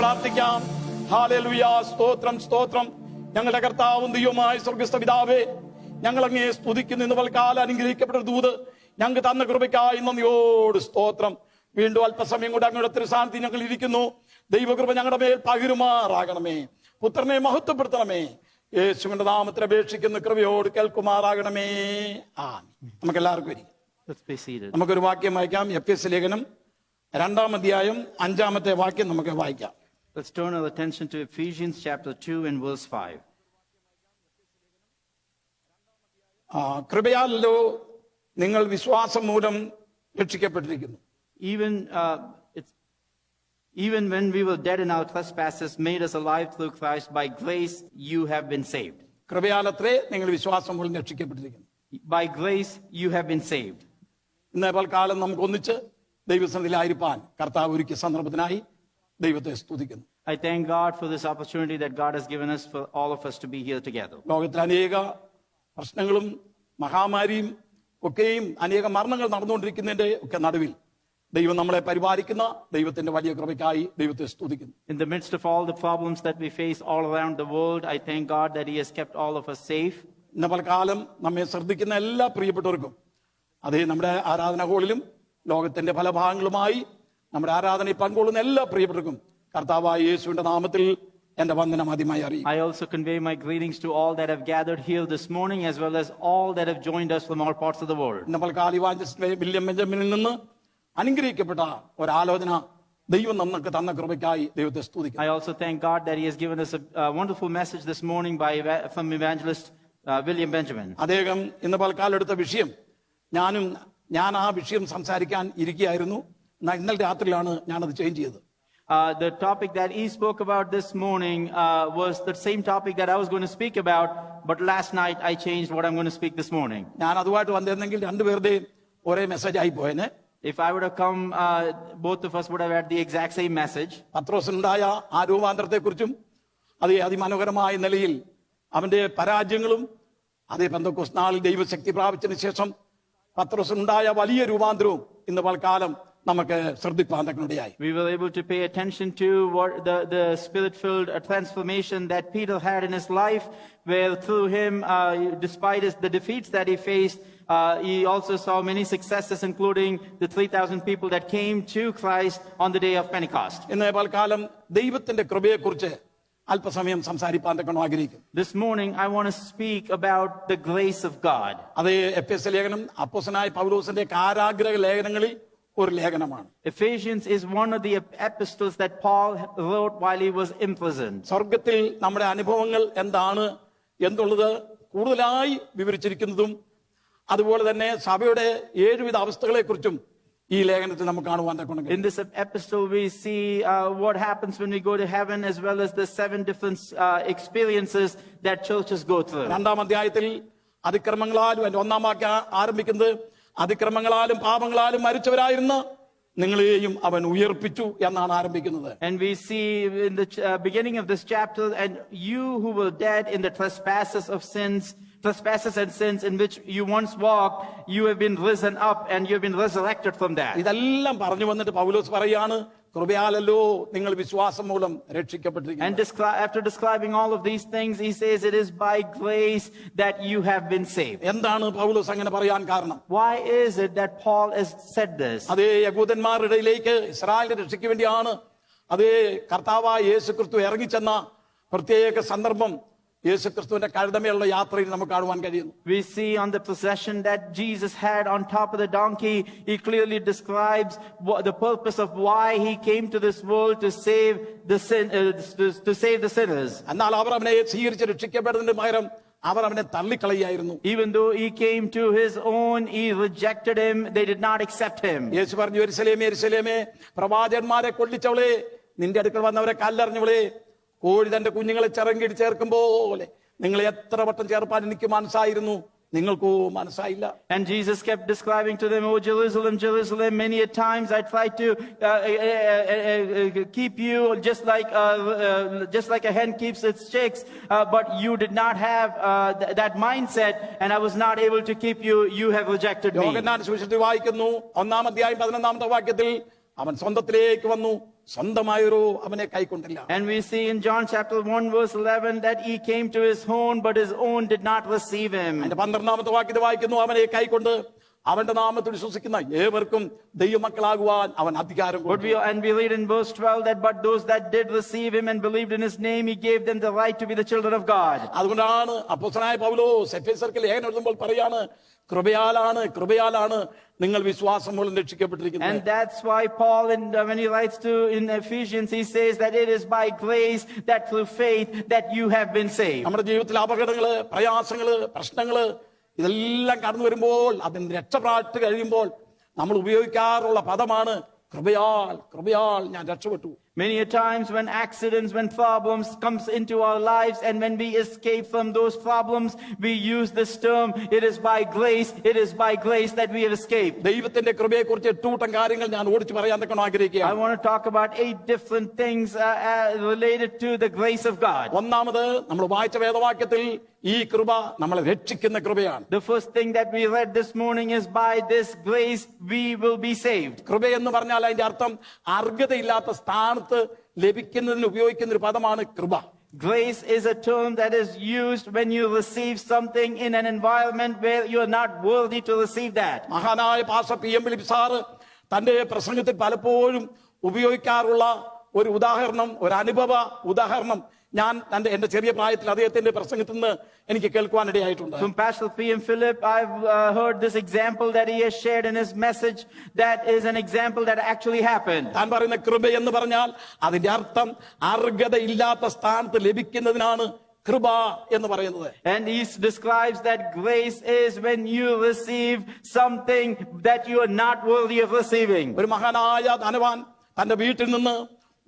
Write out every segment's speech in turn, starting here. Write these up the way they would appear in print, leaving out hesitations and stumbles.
പ്രാർത്ഥിക്കാം. ഹല്ലേലൂയ. സ്തോത്രം, സ്തോത്രം. ഞങ്ങളുടെ കർത്താവും ദൈവമായ സ്വർഗ്ഗസ്ഥ പിതാവേ, ഞങ്ങൾ അങ്ങയെ സ്തുതിക്കുന്നു. ഇന്ന് പൽക്കാലം അനുഗ്രഹിക്കപ്പെട്ട ദൂത് ഞങ്ങൾക്ക് തന്ന കൃപയ്ക്കായി നന്ദിയോട് സ്തോത്രം. വീണ്ടും അല്പസമയം കൂടെ അങ്ങയുടെ തിരുസാന്നിധ്യത്തിൽ ഞങ്ങൾ ഇരിക്കുന്നു. ദൈവകൃപ ഞങ്ങളുടെ മേൽ പകരുമാറാകണമേ. പുത്രനെ മഹത്വപ്പെടുത്തണമേ. യേശുവിന്റെ നാമത്തിൽ അപേക്ഷിക്കുന്ന കൃപയോട് കേൾക്കുമാറാകണമേ. നമുക്ക് എല്ലാവർക്കും ഇരിക്കാം. നമുക്കൊരു വാക്യം വായിക്കാം. എഫെസ്യ ലേഖനം 2-ാം അധ്യായം 5-ാമത്തെ വാക്യം നമുക്ക് വായിക്കാം. Let's turn our attention to Ephesians chapter 2 and verse 5. കൃപയാലല്ലോ നിങ്ങൾ വിശ്വാസം മൂലം രക്ഷിക്കപ്പെട്ടിരിക്കുന്നു. Even when we were dead in our trespasses, made us alive through Christ. By grace you have been saved. കൃപയാലത്രേ നിങ്ങൾ വിശ്വാസം മൂലം രക്ഷിക്കപ്പെട്ടിരിക്കുന്നു. By grace you have been saved. ഇന്ന് പൽക്കാലം നമുക്ക് ഒന്നിച്ച് ദൈവസന്നിധിയിലായിരിക്കാൻ കർത്താവ് ഒരുക്കിയ സന്ദർഭത്തിനായി ദൈവത്തെ സ്തുതിക്കുന്നു. I thank God for this opportunity that God has given us for all of us to be here together. ലോകത്തിൽ അനേക പ്രശ്നങ്ങളും മഹാമാരിയും ഒക്കെയും അനേക മരണങ്ങൾ നടന്നുകൊണ്ടിരിക്കുന്നതിന്റെ ഒക്കെ നടുവിൽ ദൈവം നമ്മളെ പരിപാലിക്കുന്ന ദൈവത്തിന്റെ വലിയ കൃപയ്ക്കായി ദൈവത്തെ സ്തുതിക്കുന്നു. In the midst of all the problems that we face all around the world, I thank God that He has kept all of us safe. ഇന്ന് പലകാലം നമ്മെ ശ്രദ്ധിക്കുന്ന എല്ലാ പ്രിയപ്പെട്ടവർക്കും, അതേ നമ്മുടെ ആരാധന ഹോളിലും ലോകത്തിന്റെ പല ഭാഗങ്ങളുമായി നമ്മുടെ ആരാധനയിൽ പങ്കുകൊള്ളുന്ന എല്ലാ പ്രിയപ്പെട്ടവർക്കും കർത്താവായ യേശുവിന്റെ നാമത്തിൽ എന്റെ വന്ദനം ആദ്യമായി അറിയിക്കും. I also convey my greetings to all that have gathered here this morning, as well as all that have joined us from all parts of the world. ഇന്ന് പൽക്കാലം ഇവാഞ്ചലിസ്റ്റ് വില്യം ബെഞ്ചമിനിൽ നിന്ന് അനുഗ്രഹിക്കപ്പെട്ട ഒരാലോചന ദൈവം നമുക്ക് തന്ന കൃപയ്ക്കായി ദൈവത്തെ സ്തുതിക്കുന്നു. I also thank God that He has given us a wonderful message this morning from evangelist William Benjamin. അദ്ദേഹം ഇന്ന് പൽക്കാലം എടുത്ത വിഷയം ഞാൻ ആ വിഷയം സംസാരിക്കാൻ ഇരിക്കുകയായിരുന്നു. ഇന്നലെ രാത്രിയിലാണ് ഞാനത് ചേഞ്ച് ചെയ്തത്. The topic that he spoke about this morning was the same topic that I was going to speak about, but last night I changed what I'm going to speak this morning. ഞാൻ അതുമായിട്ട് വന്നിരുന്നെങ്കിൽ രണ്ടുപേരുടെയും ഒരേ message ആയി പോയേനെ. If I would have come, both of us would have had the exact same message. പത്രോസിനുണ്ടായ ആ രൂപാന്തരത്തെക്കുറിച്ചും അതേ അതിമനോഹരമായ നിലയിൽ അവന്റെ പരാജയങ്ങളും അതേ പെന്തക്കോസ്ത് നാളിൽ ദൈവശക്തി പ്രാപിച്ചതിന് ശേഷം പത്രോസിനുണ്ടായ വലിയ രൂപാന്തരവും ഇന്ന് പൽക്കാലം നമുക്ക് ശ്രദ്ധിപ്പാൻ തക്കനിടയായി. We were able to pay attention to what the spirit-filled transformation that Peter had in his life, where through him, despite the defeats that he faced, he also saw many successes, including the 3,000 people that came to Christ on the day of Pentecost. ഇന്ന് പൽക്കാലം ദൈവത്തിന്റെ കൃപയെക്കുറിച്ച് അല്പസമയം സംസാരിപ്പാൻ തക്കണം ആഗ്രഹിക്കും. This morning I want to speak about the grace of God. അതേ എഫെസ്യ ലേഖനം അപ്പോസ്തലനായ പൗലോസിന്റെ കാരാഗ്രഹ ലേഖനങ്ങളിൽ ഒരു ലേഖനമാണ്. Ephesians is one of the epistles that Paul wrote while he was imprisoned. സ്വർഗ്ഗത്തിൽ നമ്മുടെ അനുഭവങ്ങൾ എന്താണ് എന്നുള്ളത് കൂടുതലായി വിവരിച്ചിരിക്കുന്നതും അതുപോലെ തന്നെ സഭയുടെ 7 വിധ അവസ്ഥകളെക്കുറിച്ചും ഈ ലേഖനത്തിൽ നമുക്ക് കാണുവാൻ തക്കണം. In this epistle we see what happens when we go to heaven, as well as the 7 different experiences that churches go through. 2-ാം അധ്യായത്തിൽ അതിക്രമങ്ങളാലും അതിന്റെ 1-ാം വാക്യം ആരംഭിക്കുന്നത് അതിക്രമങ്ങളാലും പാപങ്ങളാലും മരിച്ചവരായിരുന്ന നിങ്ങളെയും അവൻ ഉയർപ്പിച്ചു എന്നാണ് ആരംഭിക്കുന്നത്. And we see in the beginning of this chapter, and you who were dead in the trespasses and sins in which you once walked, you have been risen up and you have been resurrected from that. ഇതെല്ലാം പറഞ്ഞു വന്നിട്ട് പൗലോസ് പറയാണ്, കൃപയാലല്ലോ നിങ്ങൾ വിശ്വാസം മൂലം രക്ഷിക്കപ്പെട്ടിരിക്കുന്നു. And after describing all of these things, he says it is by grace that you have been saved. എന്താണ് പൗലോസ് അങ്ങനെ പറയാൻ കാരണം? Why is it that Paul has said this? അതേ യഹൂദന്മാരുടെ ഇടയിലേക്ക് ഇസ്രായേലിന്റെ രക്ഷയ്ക്ക് വേണ്ടിയാണ് അതേ കർത്താവായ യേശുക്രിസ്തു ഇറങ്ങിച്ചെന്ന പ്രത്യേക സന്ദർഭം യേശുക്രിസ്തുവിന്റെ കഴുതമേലുള്ള യാത്രയിൽ നമുക്ക് കാണുവാൻ കഴിയുന്നു. We see on the procession that Jesus had on top of the donkey, he clearly describes the purpose of why he came to this world to save the sinners. എന്നാൽ അവർ അവനെ സ്വീകരിച്ച് രക്ഷിക്കപ്പെടുന്നതിന് പകരം അവർ അവനെ തള്ളിക്കളയായിരുന്നു. Even though he came to his own, he rejected him. They did not accept him. യേശു പറഞ്ഞു, യെരൂശലേമേ യെരൂശലേമേ, പ്രവാചകന്മാരെ കൊല്ലിച്ചവളെ, നിന്റെ അടുക്കൽ വന്നവരെ കല്ലെറിഞ്ഞവളെ, കോഴി തന്റെ കുഞ്ഞുങ്ങളെ ചിറങ്കിടി ചേർക്കും പോലെ നിങ്ങളെ എത്ര വട്ടം ചേർപ്പാൻ എനിക്ക് മനസ്സായിരുന്നു, നിങ്ങൾക്കോ മനസ്സായില്ല. And Jesus kept describing to them, "Oh Jerusalem, Jerusalem, many a times I tried to keep you just like a hen keeps its chicks, but you did not have that mindset, and I was not able to keep you. You have rejected me." യോഹന്നാൻ സുവിശേഷത്തിൽ വായിക്കുന്നു 1-ാം അധ്യായം 11-ാമത്തെ വാക്യത്തിൽ അവൻ സ്വന്തത്തിലേക്ക് വന്നു, സ്വന്തമായൊരു അവനെ കൈക്കൊണ്ടില്ല. And we see in John chapter 1 verse 11 that he came to his own, but his own did not receive him. അതിന്റെ 12-ാമത്തെ വാക്യത്തിൽ വായിക്കുന്നു, അവനെ കൈക്കൊണ്ട് അവന്റെ നാമത്തിൽ വിശ്വസിക്കുന്ന ഏവർക്കും ദൈവമക്കളാകുവാൻ അവൻ അധികാരം കൊടുത്തു. And we read in verse 12 that but those that did receive him and believed in his name, he gave them the right to be the children of God. അതുകൊണ്ടാണ് അപ്പോസ്തലനായ പൗലോസ് എഫേസ്യർക്ക് ലേഖനം എഴുതുമ്പോൾ പറയാണ്, കൃപയാലാണ് നിങ്ങൾ വിശ്വാസം മൂലം രക്ഷിക്കപ്പെട്ടിരിക്കുന്നത്. And that's why Paul, when he writes in Ephesians, he says that it is by grace that through faith that you have been saved. നമ്മുടെ ജീവിതത്തിൽ അപകടങ്ങള്, പ്രയാസങ്ങള്, പ്രശ്നങ്ങള് ഇതെല്ലാം കടന്നു വരുമ്പോൾ, അതിന് രക്ഷപ്പെട്ട് കഴിയുമ്പോൾ നമ്മൾ ഉപയോഗിക്കാറുള്ള പദമാണ് കൃപയാൽ ഞാൻ രക്ഷപ്പെട്ടു. Many a times when accidents, when problems comes into our lives, and when we escape from those problems, we use this term, it is by grace that we have escaped. ദൈവത്തിന്റെ കൃപയെക്കുറിച്ച് 8 കൂട്ടം കാര്യങ്ങൾ ഞാൻ ഓടിച്ചു പറയാൻ ആഗ്രഹിക്കുകയാണ്. I want to talk about 8 different things related to the grace of God. ഒന്നാമത് നമ്മൾ വായിച്ച വേദവാക്യത്തിൽ ഈ കൃപ നമ്മളെ രക്ഷിക്കുന്ന കൃപയാണ്. The first thing that we read this morning is by this grace we will be saved. കൃപ എന്ന് പറഞ്ഞാൽ അതിന്റെ അർത്ഥം അർഹതയില്ലാത്ത സ്ഥാനത്ത് ലഭിക്കുന്നതിന് ഉപയോഗിക്കുന്ന ഒരു പദമാണ് കൃപ. Grace is a term that is used when you receive something in an environment where you are not worthy to receive that. മഹാനായ പാസ്റ്റർ PM ഫിലിപ്പ് സാറ് തന്റെ പ്രസംഗത്തിൽ പലപ്പോഴും ഉപയോഗിക്കാറുള്ള ഒരു ഉദാഹരണം, ഒരു അനുഭവ ഉദാഹരണം ഞാൻ എന്റെ ചെറിയ പ്രായത്തിൽ അദ്ദേഹത്തിന്റെ പ്രസംഗത്തിൽ നിന്ന് എനിക്ക് കേൾക്കുവാനിടയായിട്ടുണ്ട്. From Pastor PM Philip, I've heard this example that he has shared in his message. That is an example that actually happened. താൻ പറയുന്ന കൃപ എന്ന് പറഞ്ഞാൽ അതിന്റെ അർത്ഥം അർഹതയില്ലാത്ത സ്ഥാനത്ത് ലഭിക്കുന്നതിനാണ് കൃപ എന്ന് പറയുന്നത്. And he describes that grace is when you receive something that you are not worthy of receiving. ഒരു മഹാനായ ധനവാൻ തന്റെ വീട്ടിൽ നിന്ന്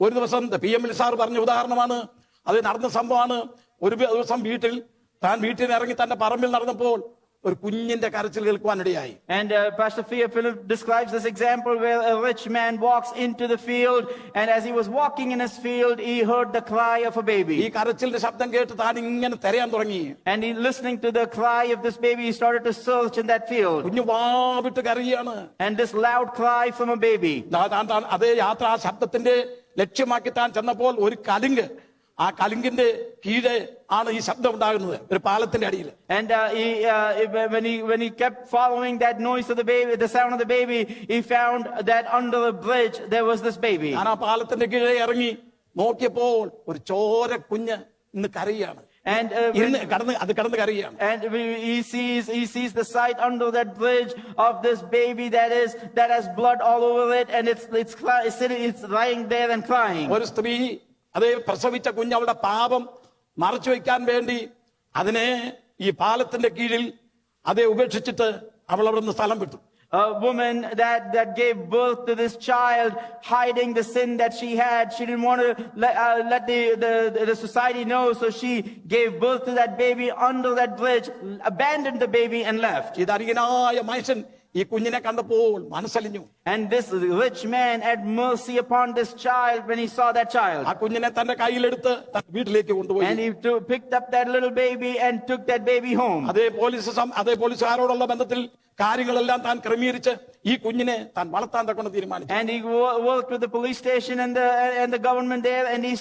ഒരു ദിവസം PM സാർ പറഞ്ഞ ഉദാഹരണമാണ്, അത് നടന്ന സംഭവമാണ്. ഒരു ദിവസം വീട്ടിൽ നിന്ന് ഇറങ്ങി തന്റെ പറമ്പിൽ നടന്നപ്പോൾ ഒരു കുഞ്ഞിന്റെ കരച്ചിൽ കേൾക്കുവാനിടയായി. And Pastor Philip describes this example where a rich man walks into the field, and as he was walking in his field, he heard the cry of a baby. ഈ കരച്ചിലിന്റെ ശബ്ദം കേട്ട് താൻ ഇങ്ങനെ തിരയാൻ തുടങ്ങി. And he, listening to the cry of this baby, he started to search in that field. കുഞ്ഞു വാവിട്ട് കരയാണ്. And this loud cry from a baby. അതേ യാത്ര ആ ശബ്ദത്തിന്റെ ലക്ഷ്യമാക്കി താൻ ചെന്നപ്പോൾ ഒരു കലുങ്ക്, ആ കലുങ്കിന്റെ കീഴെ ആണ് ഈ ശബ്ദം ഉണ്ടാകുന്നത്, ഒരു പാലത്തിന്റെ അടിയിൽ. And when he kept following that noise of the baby, the sound of the baby, he found that under the bridge there was this baby. ഞാൻ ആ പാലത്തിന്റെ കീഴെ ഇറങ്ങി നോക്കിയപ്പോൾ ഒരു ചോര കുഞ്ഞ് ഇന്ന് കരയാണ്. And കടന്ന് കരയാണ്. And he sees the sight under that bridge of this baby that has blood all over it, and it's lying there and crying. ഒരു സ്ത്രീ അതേ പ്രസവിച്ച കുഞ്ഞ് അവളുടെ പാപം മറച്ചു വയ്ക്കാൻ വേണ്ടി അതിനെ ഈ പാലത്തിന്റെ കീഴിൽ അതേ ഉപേക്ഷിച്ചിട്ട് അവൾ അവിടെ നിന്ന് സ്ഥലം വിട്ടു. A woman that gave birth to this child, hiding the sin that she had. She didn't want to let the society know, so she gave birth to that baby under that bridge, abandoned the baby and left. ഇതറിയനായ മനുഷ്യൻ ഈ കുഞ്ഞിനെ കണ്ടപ്പോൾ മനസ്സലിഞ്ഞു. And this rich man had mercy upon this child when he saw that child. ആ കുഞ്ഞിനെ തന്റെ കയ്യിലെടുത്ത് വീട്ടിലേക്ക് കൊണ്ടുപോയി. And he picked up that little baby and took that baby home. അതേ പോലീസുകാരോടുള്ള ബന്ധത്തിൽ കാര്യങ്ങളെല്ലാം താൻ ക്രമീകരിച്ച് ഈ കുഞ്ഞിനെ താൻ വളർത്താൻ തക്കൊണ്ട് തീരുമാനിച്ചു. And he worked with the police station and the government there, and he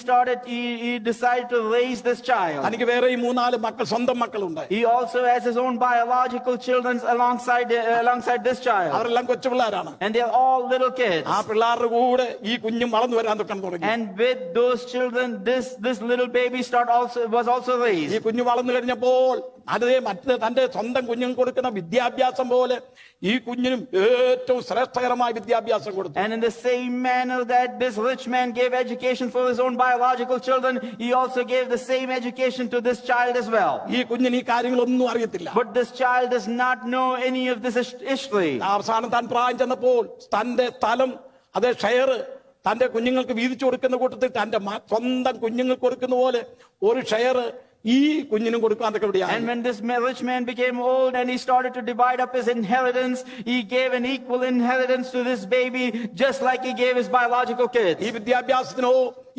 decided to raise this child. തനിക്ക് വേറെ 3-4 മക്കൾ, സ്വന്തം മക്കളുണ്ട്. He also has his own biological children alongside this child. അവരെല്ലാം കൊച്ചു പിള്ളേരാണ്. And they are all little kids. ആ പിള്ളേരുടെ കൂടെ ഈ കുഞ്ഞും വളർന്നു വരാൻ തുടങ്ങി. And with those children, this little baby was also raised. ഈ കുഞ്ഞു വളർന്നു കഴിഞ്ഞപ്പോൾ അതേ മറ്റേ തന്റെ സ്വന്തം കുഞ്ഞുങ്ങൾക്ക് കൊടുക്കുന്ന വിദ്യാഭ്യാസം പോലെ ഈ കുഞ്ഞിനും ഏറ്റവും ശ്രേഷ്ഠകരമായ വിദ്യാഭ്യാസം കൊടുത്തു. And in the same manner that this rich man gave education for his own biological children, he also gave the same education to this child as well. ഈ കുഞ്ഞിന് ഈ കാര്യങ്ങളൊന്നും അറിയത്തില്ല. But this child does not know any of this history. അവസാനം താൻ പ്രായം ചെന്നപ്പോൾ തന്റെ സ്ഥലം അതേ ഷെയർ തന്റെ കുഞ്ഞുങ്ങൾക്ക് വീതിച്ചു കൊടുക്കുന്ന കൂട്ടത്തിൽ തന്റെ സ്വന്തം കുഞ്ഞുങ്ങൾക്ക് കൊടുക്കുന്ന പോലെ ഒരു ഷെയർ ഈ കുഞ്ഞിനും കൊടുക്കാൻ തക്കവിടെയായി. And when this rich man became old and he started to divide up his inheritance, he gave an equal inheritance to this baby, just like he gave his biological kids. ഈ വിദ്യാഭ്യാസത്തിനോ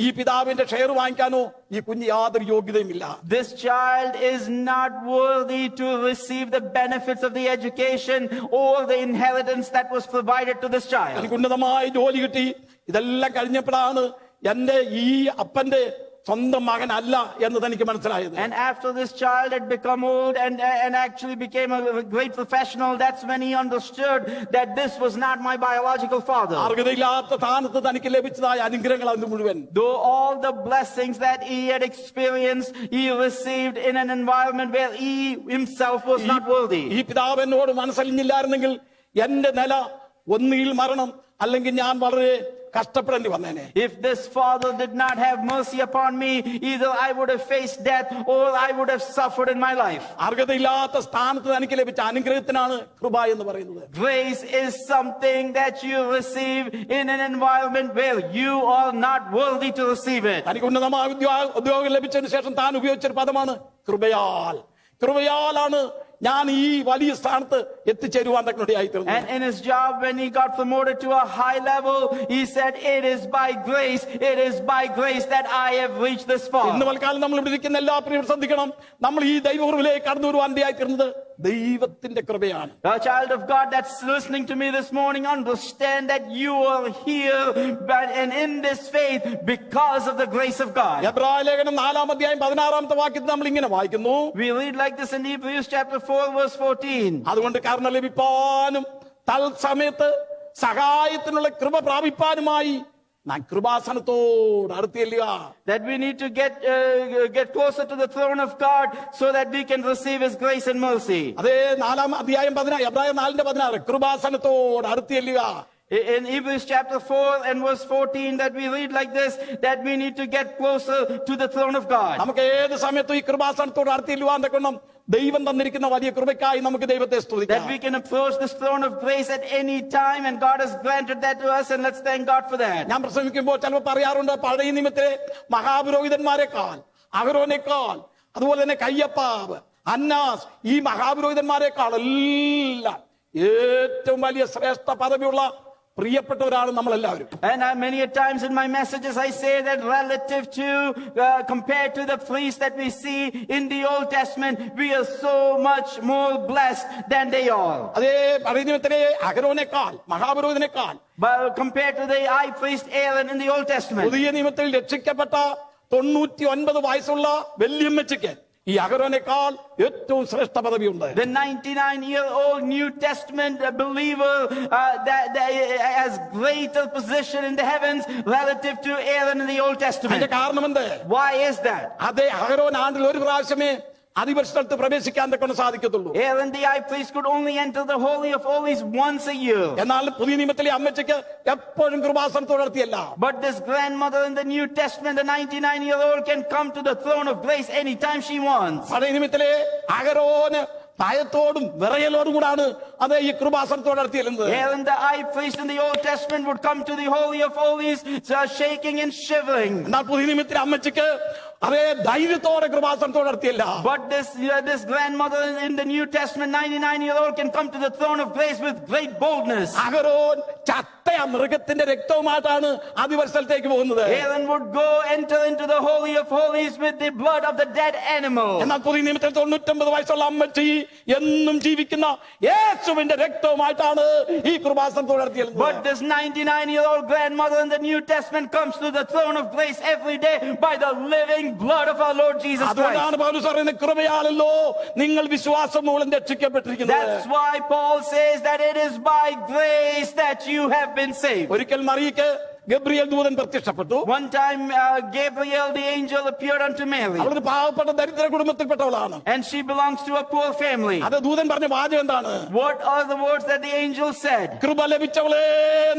ഈ പിതാവിന്റെ share വാങ്ങിക്കാനോ ഈ കുഞ്ഞ് യാതൊരു യോഗ്യതയുമില്ല. This child is not worthy to receive the benefits of the education or the inheritance that was provided to this child. എനിക്ക് ഉന്നതമായ ജോലി കിട്ടി. ഇതെല്ലാം കഴിഞ്ഞപ്പോഴാണ് എന്റെ ഈ അപ്പന്റെ സ്വന്തം മകനല്ല എന്ന് തനിക്ക് മനസ്സിലായത്. And after this child had become old and actually became a great professional, that's when he understood that this was not my biological father. അർഹതയില്ലാത്ത സ്ഥാനത്ത് തനിക്ക് ലഭിച്ചതായ അനുഗ്രഹങ്ങൾ അത് മുഴുവൻ, Though all the blessings that he had experienced, he received in an environment where he himself was not worthy. ഈ പിതാവ് എന്നോട് മനസ്സലിഞ്ഞില്ലായിരുന്നെങ്കിൽ എന്റെ നില ഒന്നുകിൽ മരണം അല്ലെങ്കിൽ ഞാൻ വളരെ കഷ്ടപ്പെടേണ്ടി വന്നേനെ. If this father did not have mercy upon me, either I would have faced death or I would have suffered in my life. അർഹതയില്ലാത്ത സ്ഥാനത്ത് എനിക്ക് ലഭിച്ച അനുഗ്രഹത്തിനാണ് കൃപ എന്ന് പറയുന്നത്. Grace is something that you receive in an environment where you are not worthy to receive it. തനിക്ക് ഉന്നതമായ ഉദ്യോഗം ലഭിച്ചതിന് ശേഷം താൻ ഉപയോഗിച്ചൊരു പദമാണ് കൃപയാൽ. കൃപയാലാണ് ഞാൻ ഈ വലിയ സ്ഥാനത്ത് എത്തിച്ചേരുവാൻ തക്കനിടയായി തീർന്നു. And in his job, when he got promoted to a high level, he said, it is by grace that I have reached this far. ഇന്ന് പലകാലം നമ്മൾ ഇവിടെ ഇരിക്കുന്ന എല്ലാ പ്രിയരും ശ്രദ്ധിക്കണം, നമ്മൾ ഈ ദൈവകൃപയിലേക്ക് കടന്നു വരുവാൻ ഇടയായി തീർന്നത് ദൈവത്തിന്റെ കൃപയാണ്. A child of God that's listening to me this morning, understand that you are here and in this faith because of the grace of God. എബ്രായ ലേഖനം 4-ാം അധ്യായം 16-ാമത്തെ വാക്യത്തിൽ നമ്മൾ ഇങ്ങനെ വായിക്കുന്നു. We read like this in Hebrews chapter 4 verse 14. അതുകൊണ്ട് കരുണ ലഭിപ്പാനും തൽസമയത്ത് സഹായത്തിനുള്ള കൃപ പ്രാപിപ്പാനുമായി നാം കൃപാസനത്തോട് അടുത്തില്ല. That we need to get closer to the throne of God so that we can receive his grace and mercy. അതേ 4-ാം അധ്യായം 16 എബ്രായ 4:16 കൃപാസനത്തോട് അടുത്തില്ല. In Hebrews chapter 4 and verse 14 that we read like this, that we need to get closer to the throne of God. നമുക്ക് ഏത് സമയത്തും ഈ കൃപാസനത്തോട് അടുത്തില്ലുവാൻ തക്കണം ദൈവം തന്നിരിക്കുന്ന വലിയ കൃപയ്ക്കായി നമുക്ക് ദൈവത്തെ സ്തുതിക്കാം. That we can approach this throne of grace at any time, and God has granted that to us, and let's thank God for that. ഞാൻ പ്രസംഗിക്കുമ്പോൾ ചിലപ്പോൾ പറയാറുണ്ട്, പഴയ നിയമത്തിലെ മഹാപുരോഹിതന്മാരെക്കാൾ അഹരോനേക്കാൾ അതുപോലെ തന്നെ കയ്യപ്പാവ് അന്നാസ് ഈ മഹാപുരോഹിതന്മാരെക്കാൾ എല്ലാം ഏറ്റവും വലിയ ശ്രേഷ്ഠ പദവിയുള്ള പ്രിയപ്പെട്ടവരാണ് നമ്മളെല്ലാവരും. And many a times in my messages I say that relative to compared to the priests that we see in the Old Testament, we are so much more blessed than they are. അതേ പഴയ നിയമത്തിലെ അഹരോനേക്കാൾ മഹാപുരോഹിതനേക്കാൾ But compared to the high priest Aaron in the Old Testament, പുതിയ നിയമത്തിൽ രക്ഷിക്കപ്പെട്ട 99 വയസ്സുള്ള വല്യമ്മച്ചിക്ക് ഈ അഹരോനേക്കാൾ ഏറ്റവും ശ്രേഷ്ഠ പദവിയുണ്ട്. The 99-year-old New Testament believer that has greater position in the heavens relative to Aaron in the Old Testament. അതിന്റെ കാരണം എന്ത്? Why is that? അതേ അഹരോൻ ആണ്ടിൽ ഒരു പ്രാവശ്യമേ അതിപരിശുദ്ധത്തിൽ പ്രവേശിക്കാൻ തക്കൊണ്ട് സാധിക്കത്തുള്ളൂ. Aaron the high priest could only enter the holy of holies once a year. എന്നാൽ പുതിയ നിയമത്തിലെ അമ്മച്ചിക്ക് എപ്പോഴും കൃപാസനത്തോട് അടുത്തിയല്ല. But this grandmother in the New Testament, the 99-year-old, can come to the throne of grace anytime she wants. പഴയ നിയമത്തിലെ അഹരോന് ഭയത്തോടും വിറയലോടും കൂടാണ് അത് ഈ കൃപാസനത്തോട് അടുത്തിരുന്നത്. Aaron the high priest in the Old Testament would come to the holy of holies shaking and shivering. എന്നാൽ പുതിയ നിയമത്തിലെ അമ്മച്ചിക്ക് അതേ ധൈര്യത്തോടെ കൃപാസനത്തോട് അടുത്തിയല്ല. But this grandmother in the New Testament, 99-year-old, can come to the throne of grace with great boldness. അഹരോൻ ചത്ത മൃഗത്തിന്റെ രക്തവുമായിട്ടാണ് അതിപരിശുദ്ധത്തിലേക്ക് പോകുന്നത്. Aaron would go enter into the holy of holies with the blood of the dead animal. എന്നാൽ പുതിയ നിയമത്തിൽ 99 വയസ്സുള്ള അമ്മച്ചി എന്നും ജീവിക്കുന്ന യേശുവിന്റെ രക്തവുമായിട്ടാണ് ഈ കൃപാസനത്തോട് അടുത്തിരുന്നത്. But this 99-year-old grandmother in the New Testament comes to the throne of grace every day by the living blood of our Lord Jesus Christ. അതുകൊണ്ടാണ് പൗലോസ് പറയുന്നത് കൃപയാലല്ലോ നിങ്ങൾ വിശ്വാസം മൂലം രക്ഷിക്കപ്പെട്ടിരിക്കുന്നത്. That's why Paul says that it is by grace that you have been saved. ഒരിക്കൽ മറിയയ്ക്ക് Gabriel ദൂതൻ പ്രത്യക്ഷപ്പെട്ടു. One time Gabriel the angel appeared unto Mary. അവളൊരു പാവപ്പെട്ട ദരിദ്ര കുടുംബത്തിൽപ്പെട്ടവളാണ്. And she belongs to a poor family. അത് ദൂതൻ പറഞ്ഞ വാചകം എന്താണ്? What are the words that the angel said? കൃപ ലഭിച്ചവളേ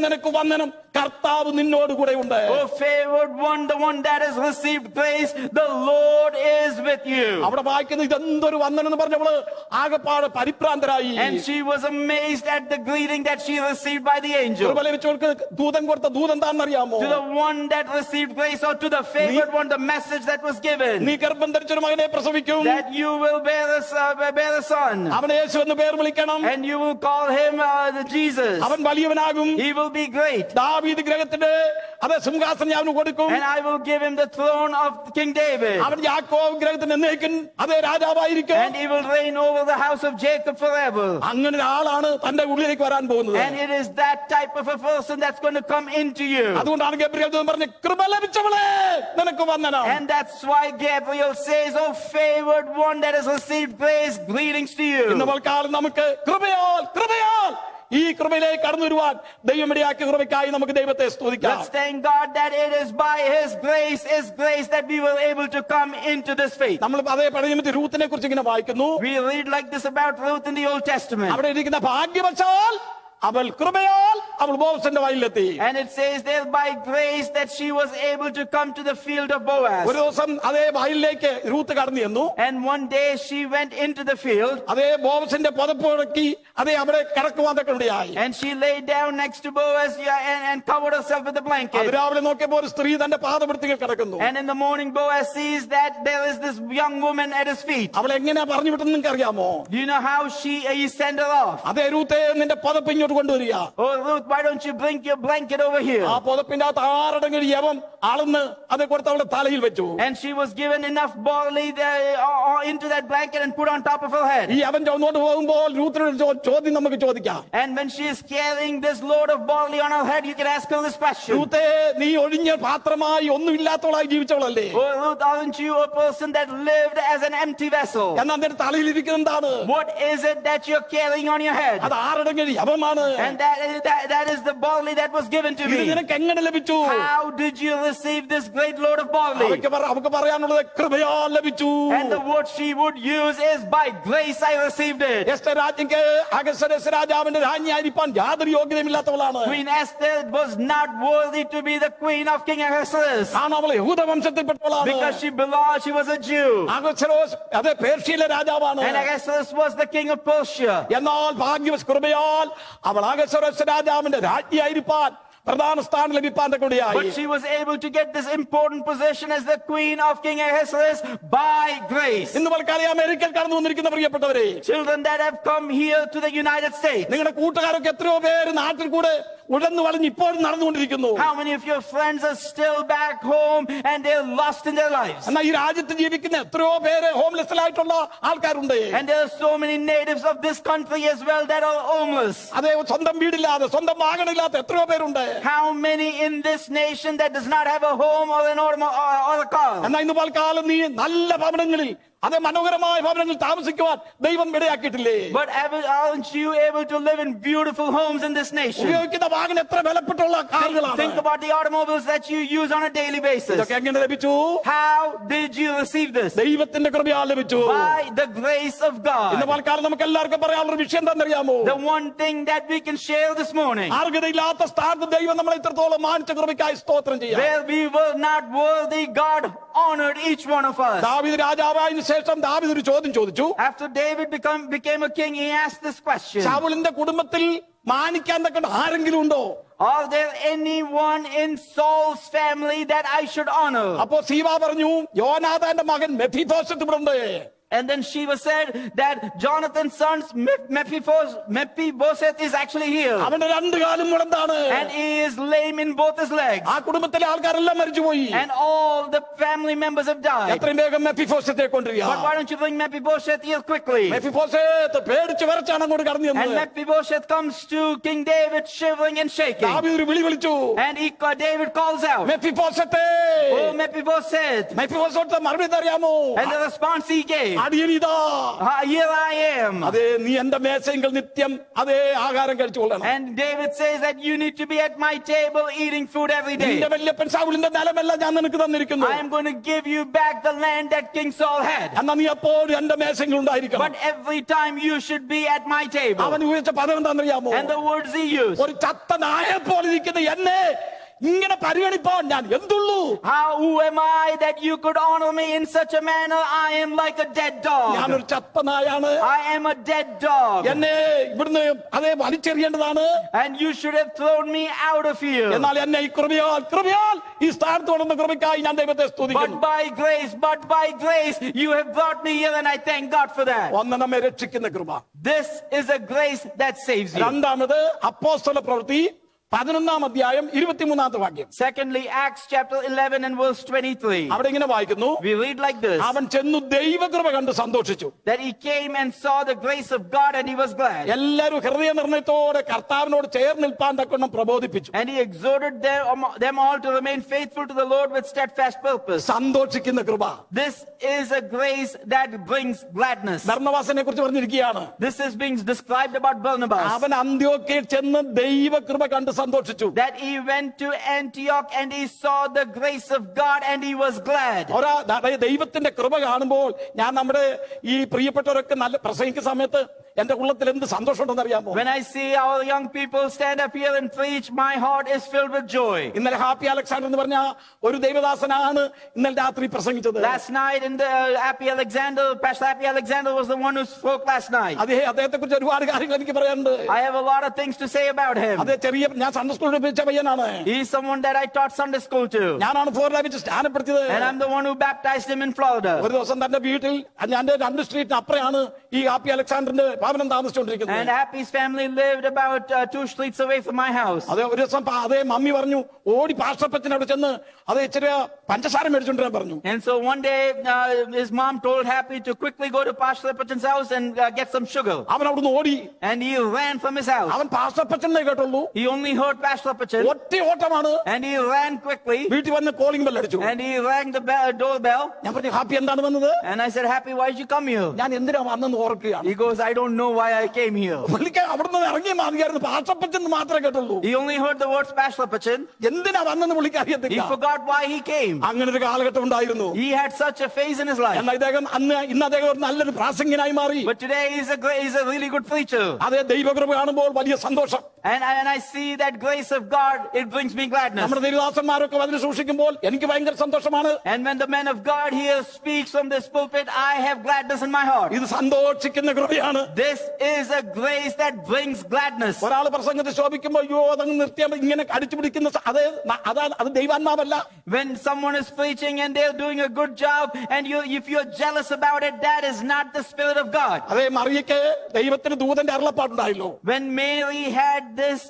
നിനക്ക് വന്ദനം, കർത്താവ് നിന്നോട് കൂടെ ഉണ്ട്. Oh favored one, the one that has received grace, the Lord is with you. അവിടെ വായിക്കുന്നത് ഇതെന്തൊരു വന്ദനം എന്ന് പറഞ്ഞവള് ആകെപ്പാട് പരിഭ്രാന്തരായി. And she was amazed at the greeting that she received by the angel. കൃപ ലഭിച്ചവൾക്ക് ദൂതൻ കൊടുത്ത ദൂതൻ എന്താണെന്നറിയാമോ? To the one that received grace, or to the favored one, the message that was given, നീ ഗർഭം ധരിച്ചൊരു മകനെ പ്രസവിക്കും, that you will bear a son, അവനെ യേശു എന്ന് പേർ വിളിക്കണം, and you will call him Jesus. അവൻ വലിയവനാകും, He will be great, ദാവീദ് ഗൃഹത്തിന്റെ അതേ സിംഹാസനം ഞാൻ അവന് കൊടുക്കും, and I will give him the throne of King David, അവൻ യാക്കോബ് ഗൃഹത്തിന് എന്നേക്കും അതേ രാജാവായിരിക്കും, and he will reign over the house of Jacob forever. അങ്ങനെ ഒരാളാണ് തന്റെ ഉള്ളിലേക്ക് വരാൻ പോകുന്നത്. And it is that type of a person that's going to come into you. അതുകൊണ്ടാണ് ഗബ്രിയേൽ ദൂതൻ പറഞ്ഞ കൃപ ലഭിച്ചവളെ നിനക്ക് വന്ദനം. And that's why Gabriel says, "Oh favored one that has received grace, greetings to you." ഇന്ന് പൽക്കാലം നമുക്ക് കൃപയാൽ കൃപയാൽ ഈ കൃപയിലേക്ക് കടന്നു വരുവാൻ ദൈവം ഇടയാക്കിയ കൃപയ്ക്കായി നമുക്ക് ദൈവത്തെ സ്തുതിക്കാം. Let's thank God that it is by His grace that we were able to come into this faith. നമ്മൾ അതേ പഴയ നിമിത്തി രൂത്തിനെ കുറിച്ച് ഇങ്ങനെ വായിക്കുന്നു. We read like this about Ruth in the Old Testament. അവിടെ ഇരിക്കുന്ന ഭാഗ്യവശാൽ അവൾ കൃപയാൽ അവൾ ബോവസിന്റെ വയലിലെത്തി. And it says there by grace that she was able to come to the field of Boaz. ഒരു ദിവസം അതേ വയലിലേക്ക് രൂത്ത് കടന്നു ചെന്നു. And one day she went into the field. അതേ ബോവസിന്റെ പുതപ്പ് ഉടക്കി അതേ അവിടെ കിടക്കുവാൻ തക്കനിടയായി. And she lay down next to Boaz and covered herself with a blanket. രാവിലെ നോക്കിയപ്പോൾ ഒരു സ്ത്രീ തന്റെ പാദവൃത്തികൾ കിടക്കുന്നു. And in the morning Boaz sees that there is this young woman at his feet. അവൾ എങ്ങനെയാ പറഞ്ഞു വിട്ടെന്ന് നിങ്ങൾക്ക് അറിയാമോ? Do you know how he sent her off? അതേ രൂത്തേ നിന്റെ പുതപ്പ് ഇങ്ങോട്ട് കൊണ്ടുവരിക. Oh Ruth, why don't you bring your blanket over here? ആ പുതപ്പിന്റെ അകത്ത് ആറടങ്ങി യവം അളന്ന് അത് കൊടുത്ത് അവളുടെ തലയിൽ വെച്ചു. And she was given enough barley into that blanket and put on top of her head. ഈ അവൻ ചുവന്നോട്ട് പോകുമ്പോൾ രൂത്തിനോട് ചോദ്യം നമുക്ക് ചോദിക്കാം. And when she is carrying this load of barley on her head, you can ask her this question. രൂത്തേ നീ ഒഴിഞ്ഞ പാത്രമായി ഒന്നുമില്ലാത്തവളായി ജീവിച്ചവളല്ലേ? Oh Ruth, aren't you a person that lived as an empty vessel? എന്നാൽ നിന്റെ തലയിൽ ഇരിക്കുന്നത് എന്താണ്? What is it that you're carrying on your head? അത് ആറടങ്ങി യവമാണ്. And that is the barley that was given to ഇത് me. നിനക്ക് എങ്ങനെ ലഭിച്ചു? How did you receive this great load of barley? അവർക്ക് പറയാനുള്ളത് കൃപയാൽ ലഭിച്ചു. And the word she would use is by grace I received it. Esther രാജ്ഞിക്ക് അഹസ്വേരോസ് രാജാവിന്റെ രാജ്ഞിയായിരിക്കാൻ യാതൊരു യോഗ്യതയുമില്ലാത്തവളാണ്. Queen Esther was not worthy to be the queen of King Ahasuerus കാരണം അവൾ യഹൂദ വംശത്തിൽപ്പെട്ടവളാണ്. because she was a Jew. അഹസ്വേരോസ് അതേ പേർഷ്യയിലെ രാജാവാണ്. And Ahasuerus was the king of Persia. എന്നാൽ ഭാഗ്യവശ കൃപയാൽ അവൾ അഹസ്വേരോസ് രാജാവിന്റെ രാജ്ഞിയായിരിക്കാൻ പ്രധാന സ്ഥാനം ലഭിപ്പാൻ തക്കനിടയായി. But she was able to get this important position as the queen of King Ahasuerus by grace. ഇന്ന് പൽക്കാലം അമേരിക്കയിൽ കടന്നു വന്നിരിക്കുന്ന പ്രിയപ്പെട്ടവരെ, Children that have come here to the United States, നിങ്ങളുടെ കൂട്ടുകാരൊക്കെ എത്രയോ പേര് നാട്ടിൽ കൂടെ ഉഴന്നു വളഞ്ഞ് ഇപ്പോഴും നടന്നുകൊണ്ടിരിക്കുന്നു. how many of your friends are still back home and they're lost in their lives? എന്നാൽ ഈ രാജ്യത്ത് ജീവിക്കുന്ന എത്രയോ പേര് ഹോംലെസ്സിലായിട്ടുള്ള ആൾക്കാരുണ്ട്. And there are so many natives of this country as well that are homeless. അതേ സ്വന്തം വീടില്ലാതെ സ്വന്തം വാഹനമില്ലാത്ത എത്രയോ പേരുണ്ട്. How many in this nation that does not have a home or an or a car? എന്നാൽ ഇന്ന് പൽക്കാലം നീ നല്ല ഭവനങ്ങളിൽ അതേ മനോഹരമായ ഭവനങ്ങളിൽ താമസിക്കുവാൻ ദൈവം ഇടയാക്കിയിട്ടില്ലേ? But aren't you able to live in beautiful homes in this nation? ഉപയോഗിക്കുന്ന വാഹനം എത്ര വിലപ്പെട്ടുള്ള കാറുകളാണ്. Think about the automobiles that you use on a daily basis. ഇതൊക്കെ എങ്ങനെ ലഭിച്ചു? How did you receive this? ദൈവത്തിന്റെ കൃപയാൽ ലഭിച്ചു. By the grace of ഇന്ന് God. പൽക്കാലം നമുക്ക് എല്ലാവർക്കും പറയാനുള്ള ഒരു വിഷയം എന്താണെന്നറിയാമോ? The one thing that we can share this morning, അർഹതയില്ലാത്ത സ്ഥാനത്ത് ദൈവം നമ്മളെ ഇത്രത്തോളം മാനിച്ച കൃപയ്ക്കായി സ്തോത്രം ചെയ്യാം. where we were not worthy, God honored each one of us. ദാവീദ് രാജാവായതിനു ശേഷം ദാവീദ് ഒരു ചോദ്യം ചോദിച്ചു. After David became a king, he asked this question. ശൗലിന്റെ കുടുംബത്തിൽ മാനിക്കാൻ തക്ക ആരെങ്കിലും ഉണ്ടോ? Are there anyone in Saul's family that I should honor? അപ്പോ സീബ പറഞ്ഞു, യോനാഥാന്റെ മകൻ മെഫീബോശത്ത് ഇവിടെ ഉണ്ട്. And then Sheba said that Jonathan's son Mephibosheth is actually here. അവന്റെ രണ്ടു കാലും മുടന്താണ്. And he is lame in both his legs. ആ കുടുംബത്തിലെ ആൾക്കാരെല്ലാം മരിച്ചുപോയി. And all the family members have died. എത്രയും വേഗം മെഫീബോശത്തെ കൊണ്ടുവരിക. But why don't you bring Mephibosheth here quickly? മെഫീബോശത്ത് പേടിച്ച് വിറച്ചാണ് അങ്ങോട്ട് കടന്നു And ചെന്നത്. Mephibosheth comes to King David shivering and shaking. ദാവീദ് ഒരു വിളി വിളിച്ചു. And David calls out, മെഫീബോശത്തെ. "Oh Mephibosheth." മെഫീബോശത്തെ മറുപടി അറിയാമോ? And the response he gave, അടിയനിതാ. "Here I am." അതേ നീ എന്റെ മേശയെങ്കിൽ നിത്യം അതേ ആഹാരം കഴിച്ചുകൊള്ളണം. And David says that you need to be at my table eating food every day. നിന്റെ വല്യപ്പൻ ശൗലിന്റെ നിലമെല്ലാം ഞാൻ നിനക്ക് തന്നിരിക്കുന്നു. I am going to give you back the land that King Saul had. എന്നാ നീ എപ്പോഴും എന്റെ മേശയെങ്കിൽ ഉണ്ടായിരിക്കണം. But every time you should be at my table. അവൻ ഉപയോഗിച്ച പദം എന്താണെന്നറിയാമോ? And the words he used, ഒരു ചത്ത നായെ പോലെ ഇരിക്കുന്ന എന്നെ ഇങ്ങനെ പരിഗണിപ്പാൻ ഞാൻ എന്തുള്ളൂ? Who am I that you could honor me in such a manner? I am like a dead dog. ഞാനൊരു ചത്ത നായാണ്. I am a dead dog. എന്നെ ഇവിടുന്ന് അതേ വലിച്ചെറിയേണ്ടതാണ്. And you should have thrown me out of here. എന്നാൽ എന്നെ ഈ കൃപയാൽ ഈ സ്ഥാനത്തോടുന്ന കൃപയ്ക്കായി ഞാൻ ദൈവത്തെ സ്തുതിക്കുന്നു. But by grace, you have brought me here, and I thank God for that. ഒന്ന് നമ്മെ രക്ഷിക്കുന്ന കൃപ. This is a grace that saves you. രണ്ടാമത് അപ്പോസ്തല പ്രവൃത്തി 11-ാം അധ്യായം 23-ാമത്തെ വാക്യം. Secondly, Acts chapter 11 and verse 23. അവിടെ ഇങ്ങനെ വായിക്കുന്നു. We read like this. അവൻ ചെന്നു ദൈവകൃപ കണ്ട് സന്തോഷിച്ചു. That he came and saw the grace of God and he was glad. എല്ലാവരും ഹൃദയ നിർണയത്തോടെ കർത്താവിനോട് ചേർന്ന് നിൽപ്പാൻ തക്കവണ്ണം പ്രബോധിപ്പിച്ചു. And he exhorted them all to remain faithful to the Lord with steadfast purpose. സന്തോഷിക്കുന്ന കൃപ. This is a grace that brings gladness. ബർന്നബാസിനെ കുറിച്ച് പറഞ്ഞിരിക്കുകയാണ്. This is being described about Barnabas. അവൻ അന്ത്യോക്യയിൽ ചെന്ന് ദൈവകൃപ കണ്ട് സന്തോഷിച്ചു. That he went to Antioch and he saw the grace of God and he was glad. ദൈവത്തിന്റെ കൃപ കാണുമ്പോൾ ഞാൻ നമ്മുടെ ഈ പ്രിയപ്പെട്ടവരൊക്കെ നല്ല പ്രസംഗിക്കുന്ന സമയത്ത് എന്റെ ഉള്ളത്തിൽ എന്ത് സന്തോഷമുണ്ടെന്ന് അറിയാമോ? When I see our young people stand up here and preach, my heart is filled with joy. ഇന്നലെ ഹാപ്പി അലക്സാണ്ടർ എന്ന് പറഞ്ഞ ഒരു ദൈവദാസനാണ് ഇന്നലെ രാത്രി പ്രസംഗിച്ചത്. Last night in the Pastor Happy Alexander was the one who spoke last night. അദ്ദേഹത്തെ കുറിച്ച് ഒരുപാട് കാര്യങ്ങൾ എനിക്ക് പറയാനുണ്ട്. I have a lot of things to say about him. ഞാൻ സൺഡേ സ്കൂളിൽ പഠിച്ച പയ്യനാണ്. He is someone that I taught Sunday school to. ഞാനാണ് ഫ്ലോറിഡ വെച്ച് സ്നാനപ്പെടുത്തിയത്. And I'm the one who baptized him in Florida. ഒരു ദിവസം തന്റെ വീട്ടിൽ ഞാൻ 2 സ്ട്രീറ്റിന് അപ്പുറമാണ് ഈ ഹാപ്പി അലക്സാണ്ടറിന്റെ ഭവനം താമസിച്ചുകൊണ്ടിരിക്കുന്നത്. And Happy's family lived about 2 streets away from my house. അതെ ഒരു ദിവസം അതേ മമ്മി പറഞ്ഞു ഓടി പാസ്റ്റർപ്പച്ചൻ അവിടെ ചെന്ന് അതേ ഇച്ചിരി പഞ്ചസാര മേടിച്ചോണ്ടിരാൻ പറഞ്ഞു. And so one day his mom told Happy to quickly go to Pastor Pachan's house and get some sugar. അവൻ അവിടുന്ന് ഓടി. And he ran from his house. അവൻ പാസ്റ്റർപ്പച്ചനെ കേട്ടുള്ളൂ. He only heard Pastor Pachan. ഒറ്റ ഓട്ടമാണ്. And he ran quickly. വീട്ടിൽ വന്ന് calling bell അടിച്ചു. And he rang the doorbell. ഞാൻ പറഞ്ഞു ഹാപ്പി എന്താണ് വന്നത്? And I said, Happy, why did you come here? ഞാൻ എന്തിനാ വന്നെന്ന് ഓർക്കുകയാണ്. He goes, I don't know why I came here. പുള്ളിക്ക് അവിടുന്ന് ഇറങ്ങി മാറിയായിരുന്നു. പാസ്റ്റർപ്പച്ചൻ മാത്രമേ കേട്ടുള്ളൂ. He only heard the words Pastor Pachan. എന്തിനാ വന്നെന്ന് പുള്ളിക്ക് അറിയത്തില്ല. He forgot why he came. അങ്ങനെ ഒരു കാലഘട്ടം ഉണ്ടായിരുന്നു. He had such a phase in his life. എന്നാൽ ഇന്ന് അദ്ദേഹം ഒരു നല്ലൊരു പ്രാസംഗികനായി മാറി. But today he's a really good preacher. അതേ ദൈവകൃപ കാണുമ്പോൾ വലിയ സന്തോഷം. And I see that grace of God, it brings me gladness. നമ്മുടെ ദൈവദാസന്മാരൊക്കെ അതിൽ സൂക്ഷിക്കുമ്പോൾ എനിക്ക് ഭയങ്കര സന്തോഷമാണ്. And when the man of God here speaks from this pulpit, I have gladness in my heart. ഇത് സന്തോഷിക്കുന്ന കൃപയാണ്. This is a grace that brings gladness. ഒരാൾ പ്രസംഗത്തിൽ ശോഭിക്കുമ്പോൾ അയ്യോ അതങ്ങ് നിർത്തിയാൽ ഇങ്ങനെ അടിച്ചു പിടിക്കുന്ന അത് ദൈവാത്മാവല്ല. When someone is preaching and they're doing a good job and if you're jealous about it, that is not the Spirit of God. അതേ മറിയയ്ക്ക് ദൈവത്തിന് ദൂതന്റെ അരുളപ്പാടുണ്ടായല്ലോ. When Mary had this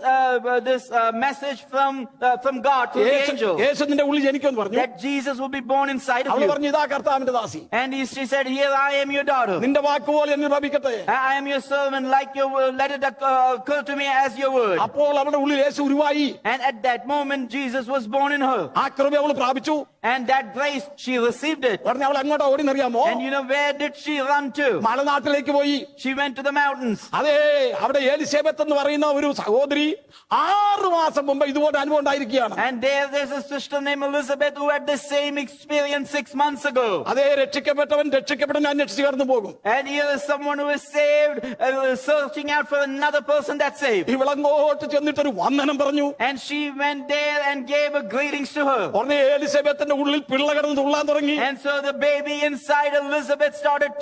message from God through the angel, യേശു നിന്റെ ഉള്ളിൽ ജനിക്കുമെന്ന് പറഞ്ഞു. that Jesus will be born inside of അവൾ you. പറഞ്ഞു ഇതാ കർത്താവിന്റെ ദാസി. And she said, here I am your daughter. നിന്റെ വാക്കുപോലെ എന്നിൽ ഭവിക്കട്ടെ. I am your servant, like your word, let it occur to me as your word. അപ്പോൾ അവളുടെ ഉള്ളിൽ യേശു ഉരുവായി. And at that moment Jesus was born in her. ആ കൃപ അവൾ പ്രാപിച്ചു. And that grace, she received it. ഉടനെ അവൾ എങ്ങോട്ടാ ഓടിന്നറിയാമോ? And you know where did she run to? മലനാട്ടിലേക്ക് പോയി. She went to the mountains. അതേ അവിടെ എലിസബത്ത് എന്ന് പറയുന്ന ഒരു സഹോദരി 6 മാസം മുമ്പ് ഇതുപോലെ അനുഭവം ഉണ്ടായിരിക്കുകയാണ്. And there's a sister named Elizabeth who had the same experience 6 months ago. അതേ രക്ഷിക്കപ്പെട്ടവൻ അന്വേഷിച്ച് കടന്നു പോകും. And here is someone who is saved, searching out for another person that's saved. ഇവളങ്ങോട്ട് ചെന്നിട്ടൊരു വന്ദനം പറഞ്ഞു. And she went there and gave a greetings to her. ഉടനെ എലിസബത്തിന്റെ ഉള്ളിൽ പിള്ള കിടന്ന് തുള്ളാൻ തുടങ്ങി. And so the baby inside Elizabeth started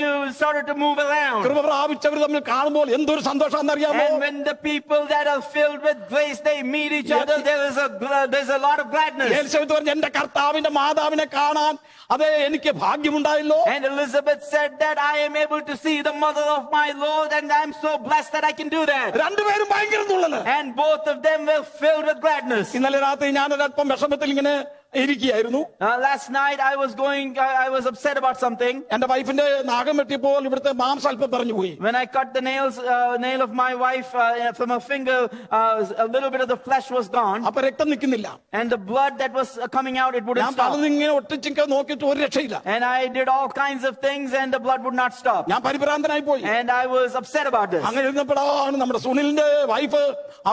to move around. കൃപ പ്രാപിച്ചവർ തമ്മിൽ കാണുമ്പോൾ എന്തൊരു സന്തോഷാണെന്ന് അറിയാമോ? And when the people that are filled with grace, they meet each other, there's a lot of gladness. Elizabeth പറഞ്ഞു എന്റെ കർത്താവിന്റെ മാതാവിനെ കാണാൻ അതേ എനിക്ക് ഭാഗ്യമുണ്ടായല്ലോ. And Elizabeth said that I am able to see the mother of my Lord, and I'm so blessed that I can do that. രണ്ടുപേരും ഭയങ്കര തുള്ളല്. And both of them were filled with gladness. ഇന്നലെ രാത്രി ഞാനൊരല്പം വിഷമത്തിൽ ഇങ്ങനെ ഇരിക്കുകയായിരുന്നു. Last night I was upset about something. എന്റെ വൈഫിന്റെ നാഗം വെട്ടിയപ്പോൾ ഇവിടുത്തെ മാംസം അല്പം പറഞ്ഞു പോയി. When I cut the nail of my wife from her finger, a little bit of the flesh was gone. അപ്പൊ രക്തം നിൽക്കുന്നില്ല. And the blood that was coming out, it wouldn't stop. ഞാൻ ഇങ്ങനെ ഒട്ടിച്ചിട്ട് നോക്കിയിട്ട് ഒരു രക്ഷയില്ല. And I did all kinds of things and the blood would not stop. ഞാൻ പരിഭ്രാന്തനായി പോയി. And I was upset about this. അങ്ങനെ ഇരുന്നപ്പോഴാണ് നമ്മുടെ സുനിലിന്റെ വൈഫ്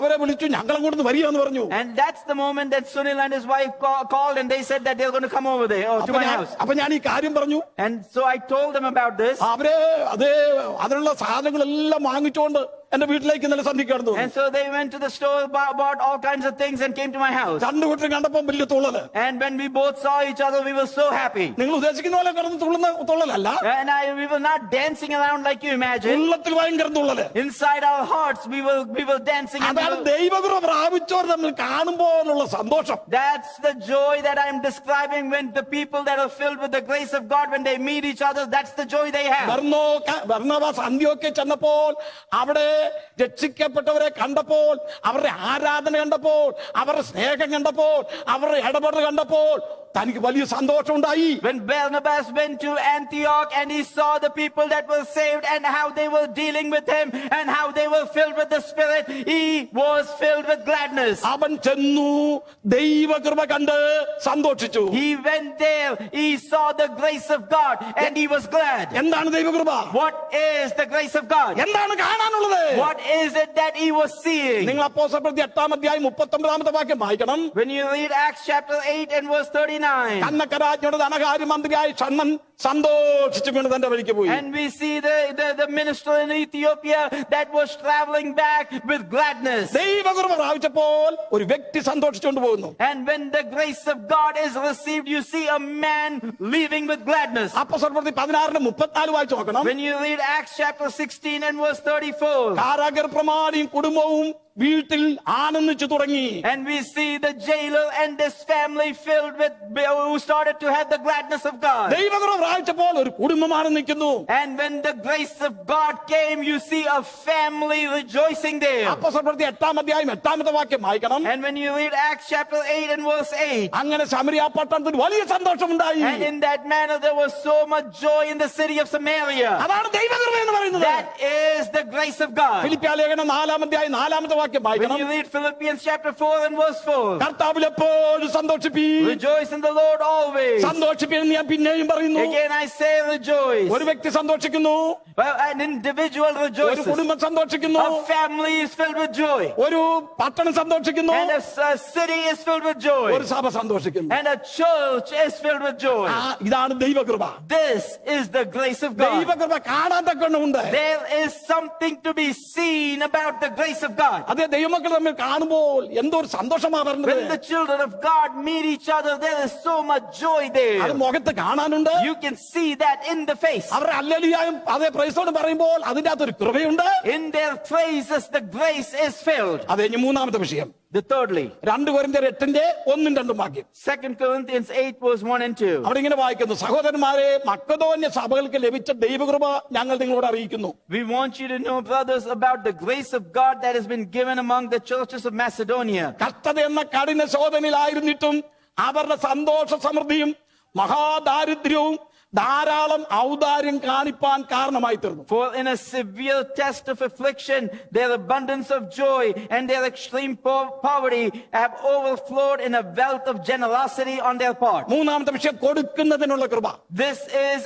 അവരെ വിളിച്ചു ഞങ്ങളും കൂടെ വരികയെന്ന് പറഞ്ഞു. And that's the moment that Sunil and his wife called and they said that they're going to come over there to my house. അപ്പൊ ഞാൻ ഈ കാര്യം പറഞ്ഞു. And so I told them about this. അവരെ അതിനുള്ള സാധനങ്ങളെല്ലാം വാങ്ങിച്ചുകൊണ്ട് എന്റെ വീട്ടിലേക്ക് ഇന്നലെ സന്ധിക്ക് കടന്നു. And so they went to the store, bought all kinds of things and came to my house. രണ്ടുകൂട്ടരും കണ്ടപ്പോ വലിയ തുള്ളല്. And when we both saw each other, we were so happy. നിങ്ങൾ ഉദ്ദേശിക്കുന്ന പോലെ കിടന്ന് തുള്ളലല്ല. And we were not dancing around like you imagine. ഉള്ളത്തിൽ ഭയങ്കര തുള്ളല്. Inside our hearts, we were dancing. അതാണ് ദൈവകൃപ പ്രാപിച്ചവർ തമ്മിൽ കാണുമ്പോഴുള്ള സന്തോഷം. That's the joy that I'm describing when the people that are filled with the grace of God, when they meet each other, that's the joy they have. Barnabas അന്ത്യോക്യ ചെന്നപ്പോൾ അവിടെ രക്ഷിക്കപ്പെട്ടവരെ കണ്ടപ്പോൾ, അവരുടെ ആരാധന കണ്ടപ്പോൾ, അവരുടെ സ്നേഹം കണ്ടപ്പോൾ, അവരുടെ ഇടപെടൽ കണ്ടപ്പോൾ തനിക്ക് വലിയ സന്തോഷം ഉണ്ടായി. When Barnabas went to Antioch and he saw the people that were saved and how they were dealing with him and how they were filled with the Spirit, he was filled with gladness. അവൻ ചെന്നു ദൈവകൃപ കണ്ട് സന്തോഷിച്ചു. He went there, he saw the grace of God and he was glad. എന്താണ് ദൈവകൃപ? What is the grace of God? എന്താണ് കാണാനുള്ളത്? What is it that he was seeing? നിങ്ങൾ അപ്പോസ്തലപ്രവൃത്തി 8-ാം വാക്യം വായിക്കണം. When you read Acts chapter 8 and verse 39. കന്നക്കരാജ്ഞിയുടെ ധനകാര്യമന്ത്രിയായ ഷണ്മൻ സന്തോഷിച്ചു വീണ് തന്റെ വഴിക്ക് പോയി. And we see the minister in Ethiopia that was traveling back with gladness. ദൈവകൃപ പ്രാപിച്ചപ്പോൾ ഒരു വ്യക്തി സന്തോഷിച്ചുകൊണ്ട് പോകുന്നു. And when the grace of God is received, you see a man leaving with gladness. അപ്പോസ്തലപ്രവൃത്തി 16-34 വായിച്ചു നോക്കണം. When you read Acts chapter 16 and verse 34. കാരാഗൃഹ പ്രമാണിയും കുടുംബവും വീട്ടിൽ ആനന്ദിച്ചു തുടങ്ങി. And we see the jailer and his family filled with, who started to have the gladness of God. ദൈവകൃപ പ്രാപിച്ചപ്പോൾ ഒരു കുടുംബം ആനന്ദിക്കുന്നു. And when the grace of God came, you see a family rejoicing there. അപ്പോസ്തലപ്രവൃത്തി 8-ാം വാക്യം വായിക്കണം. And when you read Acts chapter 8 and verse 8. അങ്ങനെ ശമരിയ പട്ടണത്തിൽ വലിയ സന്തോഷമുണ്ടായി. And in that manner there was so much joy in the city of Samaria. അതാണ് ദൈവകൃപ എന്ന് പറയുന്നത്. That is the grace of God. ഫിലിപ്പിയ ലേഖനം 4-ാം വാക്യം When വായിക്കണം. you read Philippians chapter 4 and verse 4. കർത്താവിൽ എപ്പോഴും സന്തോഷിപ്പീൻ. Rejoice in the Lord always. സന്തോഷിപ്പീൻ എന്ന് ഞാൻ പിന്നെയും പറയുന്നു. Again I say rejoice. ഒരു വ്യക്തി സന്തോഷിക്കുന്നു. An individual ഒരു rejoices. കുടുംബം സന്തോഷിക്കുന്നു. A family is filled with joy. ഒരു പട്ടണം സന്തോഷിക്കുന്നു. And a city is filled with joy. ഒരു സഭ സന്തോഷിക്കുന്നു. And a church is filled with joy. ഇതാണ് ദൈവകൃപ. This is the grace of God. ദൈവകൃപ കാണാത്തക്കണ്ണുണ്ട്. There is something to be seen about the grace of God. അതേ ദൈവമക്കൾ തമ്മിൽ കാണുമ്പോൾ എന്തോ ഒരു സന്തോഷമാ വരുന്നത്. When the children of God meet each other, there is so much joy there. അത് മുഖത്ത് കാണാനുണ്ട്. You can see that in the face. അവരുടെ ഹല്ലേലൂയയും അതേ പ്രൈസോടും പറയുമ്പോൾ അതിന്റെ അകത്തൊരു കൃപയുണ്ട്. In their praises, the grace is filled. അതെ, ഇനി മൂന്നാമത്തെ വിഷയം. The thirdly, 2 കൊരിന്ത്യർ 8-1-2 വാക്യം. 2 Corinthians 8 verse 1 and 2. അവിടെ ഇങ്ങനെ വായിക്കുന്നു, സഹോദരന്മാരെ, മക്കദോന്യ സഭകൾക്ക് ലഭിച്ച ദൈവകൃപ ഞങ്ങൾ നിങ്ങളോട് അറിയിക്കുന്നു. We want you to know, brothers, about the grace of God that has been given among the churches of Macedonia. കഷ്ടത എന്ന കഠിന ശോധനയിലായിരുന്നിട്ടും അവരുടെ സന്തോഷ സമൃദ്ധിയും മഹാദാരിദ്ര്യവും ധാരാളം ഔദാര്യം കാണിപ്പാൻ കാരണമായി തീർന്നു. For in a severe test of affliction, their abundance of joy and their extreme poverty have overflowed in a wealth of generosity on their part. മൂന്നാമത്തെ വിഷയം, കൊടുക്കുന്നതിനുള്ള കൃപ. This is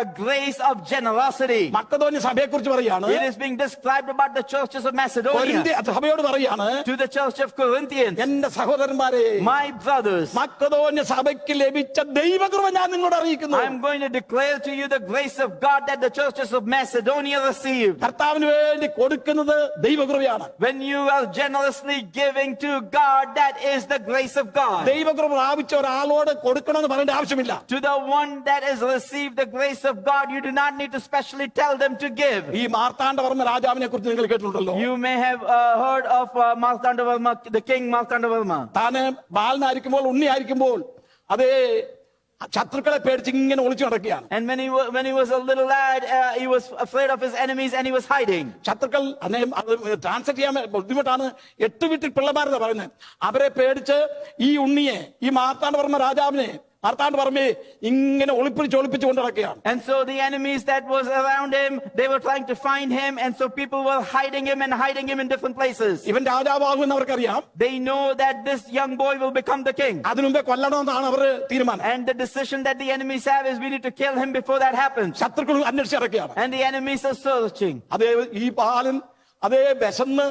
a grace of generosity. മക്കദോന്യ സഭയെ കുറിച്ച് പറയാണ്. It is being described about the churches of Macedonia. സഭയോട് പറയാണ്, to the church of Corinthians, എന്റെ സഹോദരന്മാരെ, my brothers, മക്കദോന്യ സഭയ്ക്ക് ലഭിച്ച ദൈവകൃപ ഞാൻ നിങ്ങളോട് അറിയിക്കുന്നു. I'm going to declare to you the grace of God that the churches of Macedonia received. കർത്താവിന് വേണ്ടി കൊടുക്കുന്നത് ദൈവകൃപയാണ്. When you are generously giving to God, that is the grace of God. ദൈവകൃപ പ്രാപിച്ച ഒരാളോട് കൊടുക്കണമെന്ന് പറയേണ്ട ആവശ്യമില്ല. To the one that has received the grace of God, you do not need to specially tell them to give. ഈ മാർത്താണ്ഡവർമ്മ രാജാവിനെ കുറിച്ച് നിങ്ങൾ കേട്ടിട്ടുണ്ടല്ലോ. You may have heard of Martandavarma, the king Martandavarma. താന് ബാലനായിരിക്കുമ്പോൾ, ഉണ്ണിയായിരിക്കുമ്പോൾ അതേ ശത്രുക്കളെ പേടിച്ച് ഇങ്ങനെ ഒളിച്ചു നടക്കുകയാണ്. And when he was a little lad, he was afraid of his enemies and he was hiding. ശത്രുക്കൾ ട്രാൻസ്ലേറ്റ് ചെയ്യാൻ ബുദ്ധിമുട്ടാണ്. 8 വീട്ടിൽ പിള്ളമാരെന്ന് പറയുന്നത്. അവരെ പേടിച്ച് ഈ ഉണ്ണിയെ, ഈ മാർത്താണ്ഡവർമ്മ രാജാവിനെ, മാർത്താണ്ഡവർമ്മയെ ഇങ്ങനെ ഒളിപ്പിച്ചു കൊണ്ട് നടക്കുകയാണ്. And so the enemies that was around him, they were trying to find him, and so people were hiding him in different places. ഇവൻ രാജാവാകുമെന്ന് അവർക്കറിയാം. They know that this young boy will become the king. അതിനുമുമ്പേ കൊല്ലണമെന്നാണ് അവർ തീരുമാനം. And the decision that the enemies have is we need to kill him before that happens. ശത്രുക്കൾ അന്വേഷിച്ചിറക്കുകയാണ്. And the enemies are searching. അതേ ഈ ബാലൻ അതേ വിശന്ന്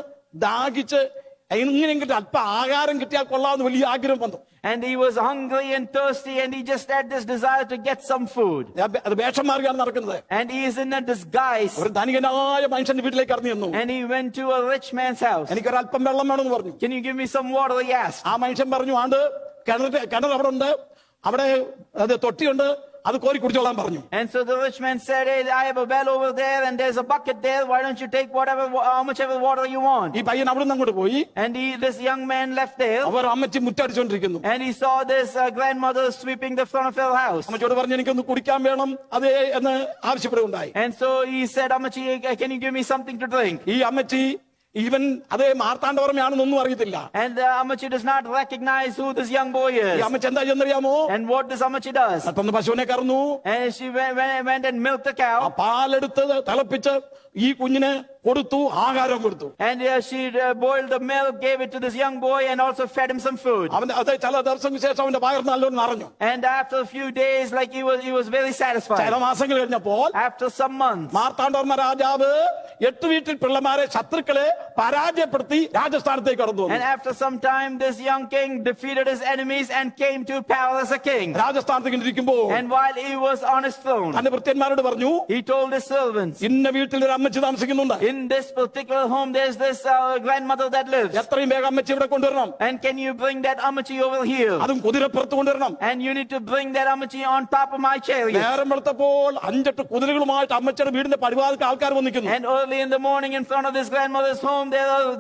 ദാഹിച്ച് എങ്ങനെയെങ്കിലും അല്പം ആഹാരം കിട്ടിയാൽ കൊള്ളാമെന്ന് വലിയ ആഗ്രഹം വന്നു. And he was hungry and thirsty, and he just had this desire to get some food. അത് വേഷം മാറിയാണ് നടക്കുന്നത്. And he is in a disguise. ഒരു ധനികനായ മനുഷ്യന്റെ വീട്ടിലേക്ക് ഇറങ്ങി വന്നു. And he went to a rich man's house. എനിക്കൊരല്പം വെള്ളം വേണമെന്ന് പറഞ്ഞു. Can you give me some water? He asked. ആ മനുഷ്യൻ പറഞ്ഞു, ആണ്ട് കിണർ അവിടെ ഉണ്ട്, അവിടെ അത് തൊട്ടിയുണ്ട്, അത് കോരി കുടിച്ചോളാൻ പറഞ്ഞു. And so the rich man said, hey, I have a well over there and there's a bucket there. Why don't you take how much ever water you want? ഈ പയ്യൻ അവിടെ നിന്ന് അങ്ങോട്ട് പോയി. And this young man left there. അവർ അമ്മച്ചി മുറ്റടിച്ചോണ്ടിരിക്കുന്നു. And he saw this grandmother sweeping the front of her house. അമ്മച്ചോട് പറഞ്ഞു, എനിക്കൊന്ന് കുടിക്കാൻ വേണം അതേ എന്ന് ആവശ്യപ്പെടുകയുണ്ടായി. And so he said, Ammachi, can you give me something to drink? ഈ അമ്മച്ചി ഈവൻ അതേ മാർത്താണ്ഡവർമ്മയാണെന്നൊന്നും അറിയത്തില്ല. And Ammachi does not recognize who this young boy is. ഈ അമ്മച്ചി എന്താ ചെയ്യുന്നറിയാമോ? And what this Ammachi does? അപ്പൊന്ന് പശുവിനെ കറന്നു. And she went and milked the cow. ആ പാലെടുത്ത് തിളപ്പിച്ച് ഈ കുഞ്ഞിന് കൊടുത്തു, ആഹാരം കൊടുത്തു. And she boiled the milk, gave it to this young boy, and also fed him some food. അവന്റെ അതേ ചില ദിവസങ്ങൾക്ക് ശേഷം അവന്റെ വയർ നല്ലോണം നിറഞ്ഞു. And after a few days, like he was very satisfied. ചില മാസങ്ങൾ കഴിഞ്ഞപ്പോൾ After some months, മാർത്താണ്ഡവർമ്മ രാജാവ് 8 വീട്ടിൽ പിള്ളമാരെ ശത്രുക്കളെ പരാജയപ്പെടുത്തി രാജസ്ഥാനത്തേക്ക് കടന്നു വന്നു. and after some time, this young king defeated his enemies and came to power as a king. രാജസ്ഥാനത്തേക്ക് ഇരിക്കുമ്പോൾ And while he was on his throne, തന്റെ ഭൃത്യന്മാരോട് പറഞ്ഞു, he told his servants, ഇന്ന വീട്ടിൽ ഒരു അമ്മച്ചി താമസിക്കുന്നുണ്ട്. in this particular home, there's this grandmother that lives. എത്രയും വേഗം അമ്മച്ചി ഇവിടെ കൊണ്ടുവരണം. And can you bring that Ammachi over here? അതും കുതിരപ്പുറത്ത് കൊണ്ടുവരണം. And you need to bring that Ammachi on top of my chariot. നേരം വെളുത്തപ്പോൾ 5-8 കുതിരകളുമായിട്ട് അമ്മച്ചിയുടെ വീടിന്റെ പടിവാതിൽക്ക് ആൾക്കാർ വന്നിരിക്കുന്നു. And early in the morning, in front of this grandmother's home,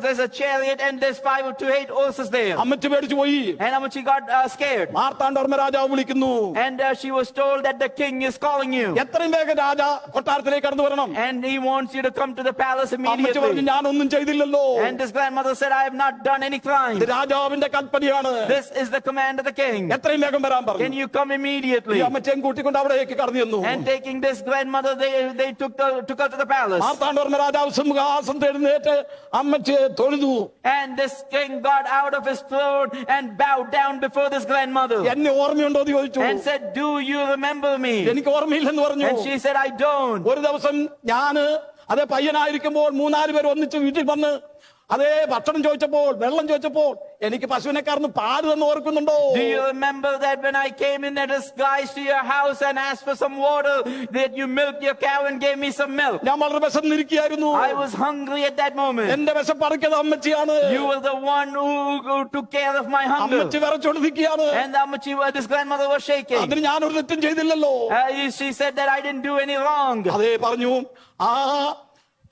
there's a chariot and there's 5 to 8 horses there. അമ്മച്ചി പേടിച്ചു പോയി. And Ammachi got scared. Marthanda Varma രാജാവ് വിളിക്കുന്നു. And she was told that the king is calling you. എത്രയും വേഗം രാജ കൊട്ടാരത്തിലേക്ക് കടന്നു വരണം. And he wants you to come to the palace അമ്മച്ചി പറഞ്ഞു, immediately. ഞാനൊന്നും ചെയ്തില്ലല്ലോ. And this grandmother said, I have not done any crime. ഇത് രാജാവിന്റെ കൽപ്പനയാണ്. This is the command of the king. എത്രയും വേഗം വരാൻ Can പറഞ്ഞു. you come ഈ immediately? അമ്മച്ചയും കൂട്ടിക്കൊണ്ട് അവിടേക്ക് കടന്നു ചെന്നു. And taking this grandmother, they took her to the palace. Marthanda Varma രാജാവ് സിംഹാസനത്തിൽ എഴുന്നേറ്റ് അമ്മച്ചിയെ തൊഴുതു. And this king got out of his throne and bowed down before this grandmother. എന്നെ ഓർമ്മയുണ്ടോ എന്ന് ചോദിച്ചു. And said, do you remember me? എനിക്ക് ഓർമ്മയില്ലെന്ന് പറഞ്ഞു. And she said, I don't. ഒരു ദിവസം ഞാന് അതേ പയ്യനായിരിക്കുമ്പോൾ 3-4 പേർ ഒന്നിച്ച് വീട്ടിൽ വന്ന് അതേ ഭക്ഷണം ചോദിച്ചപ്പോൾ വെള്ളം ചോദിച്ചപ്പോൾ എനിക്ക് പശുവിനെ കറന്ന് പാല് തന്ന് ഓർക്കുന്നുണ്ടോ? Do you remember that when I came in a disguise to your house and asked for some water, that you milked your cow and gave me some milk? ഞാൻ വളരെ വിശന്നിരിക്കുകയായിരുന്നു. I was hungry at that moment. എന്റെ വിശപ്പടക്കിയത് അമ്മച്ചിയാണ്. You were the one who took care of my hunger. അമ്മച്ചി വിറച്ചോണ്ടിരിക്കുകയാണ്. And Ammachi, this grandmother was shaking. അതിന് ഞാനൊരു തെറ്റും ചെയ്തില്ലല്ലോ. She said that I didn't do any wrong. അതേ പറഞ്ഞു.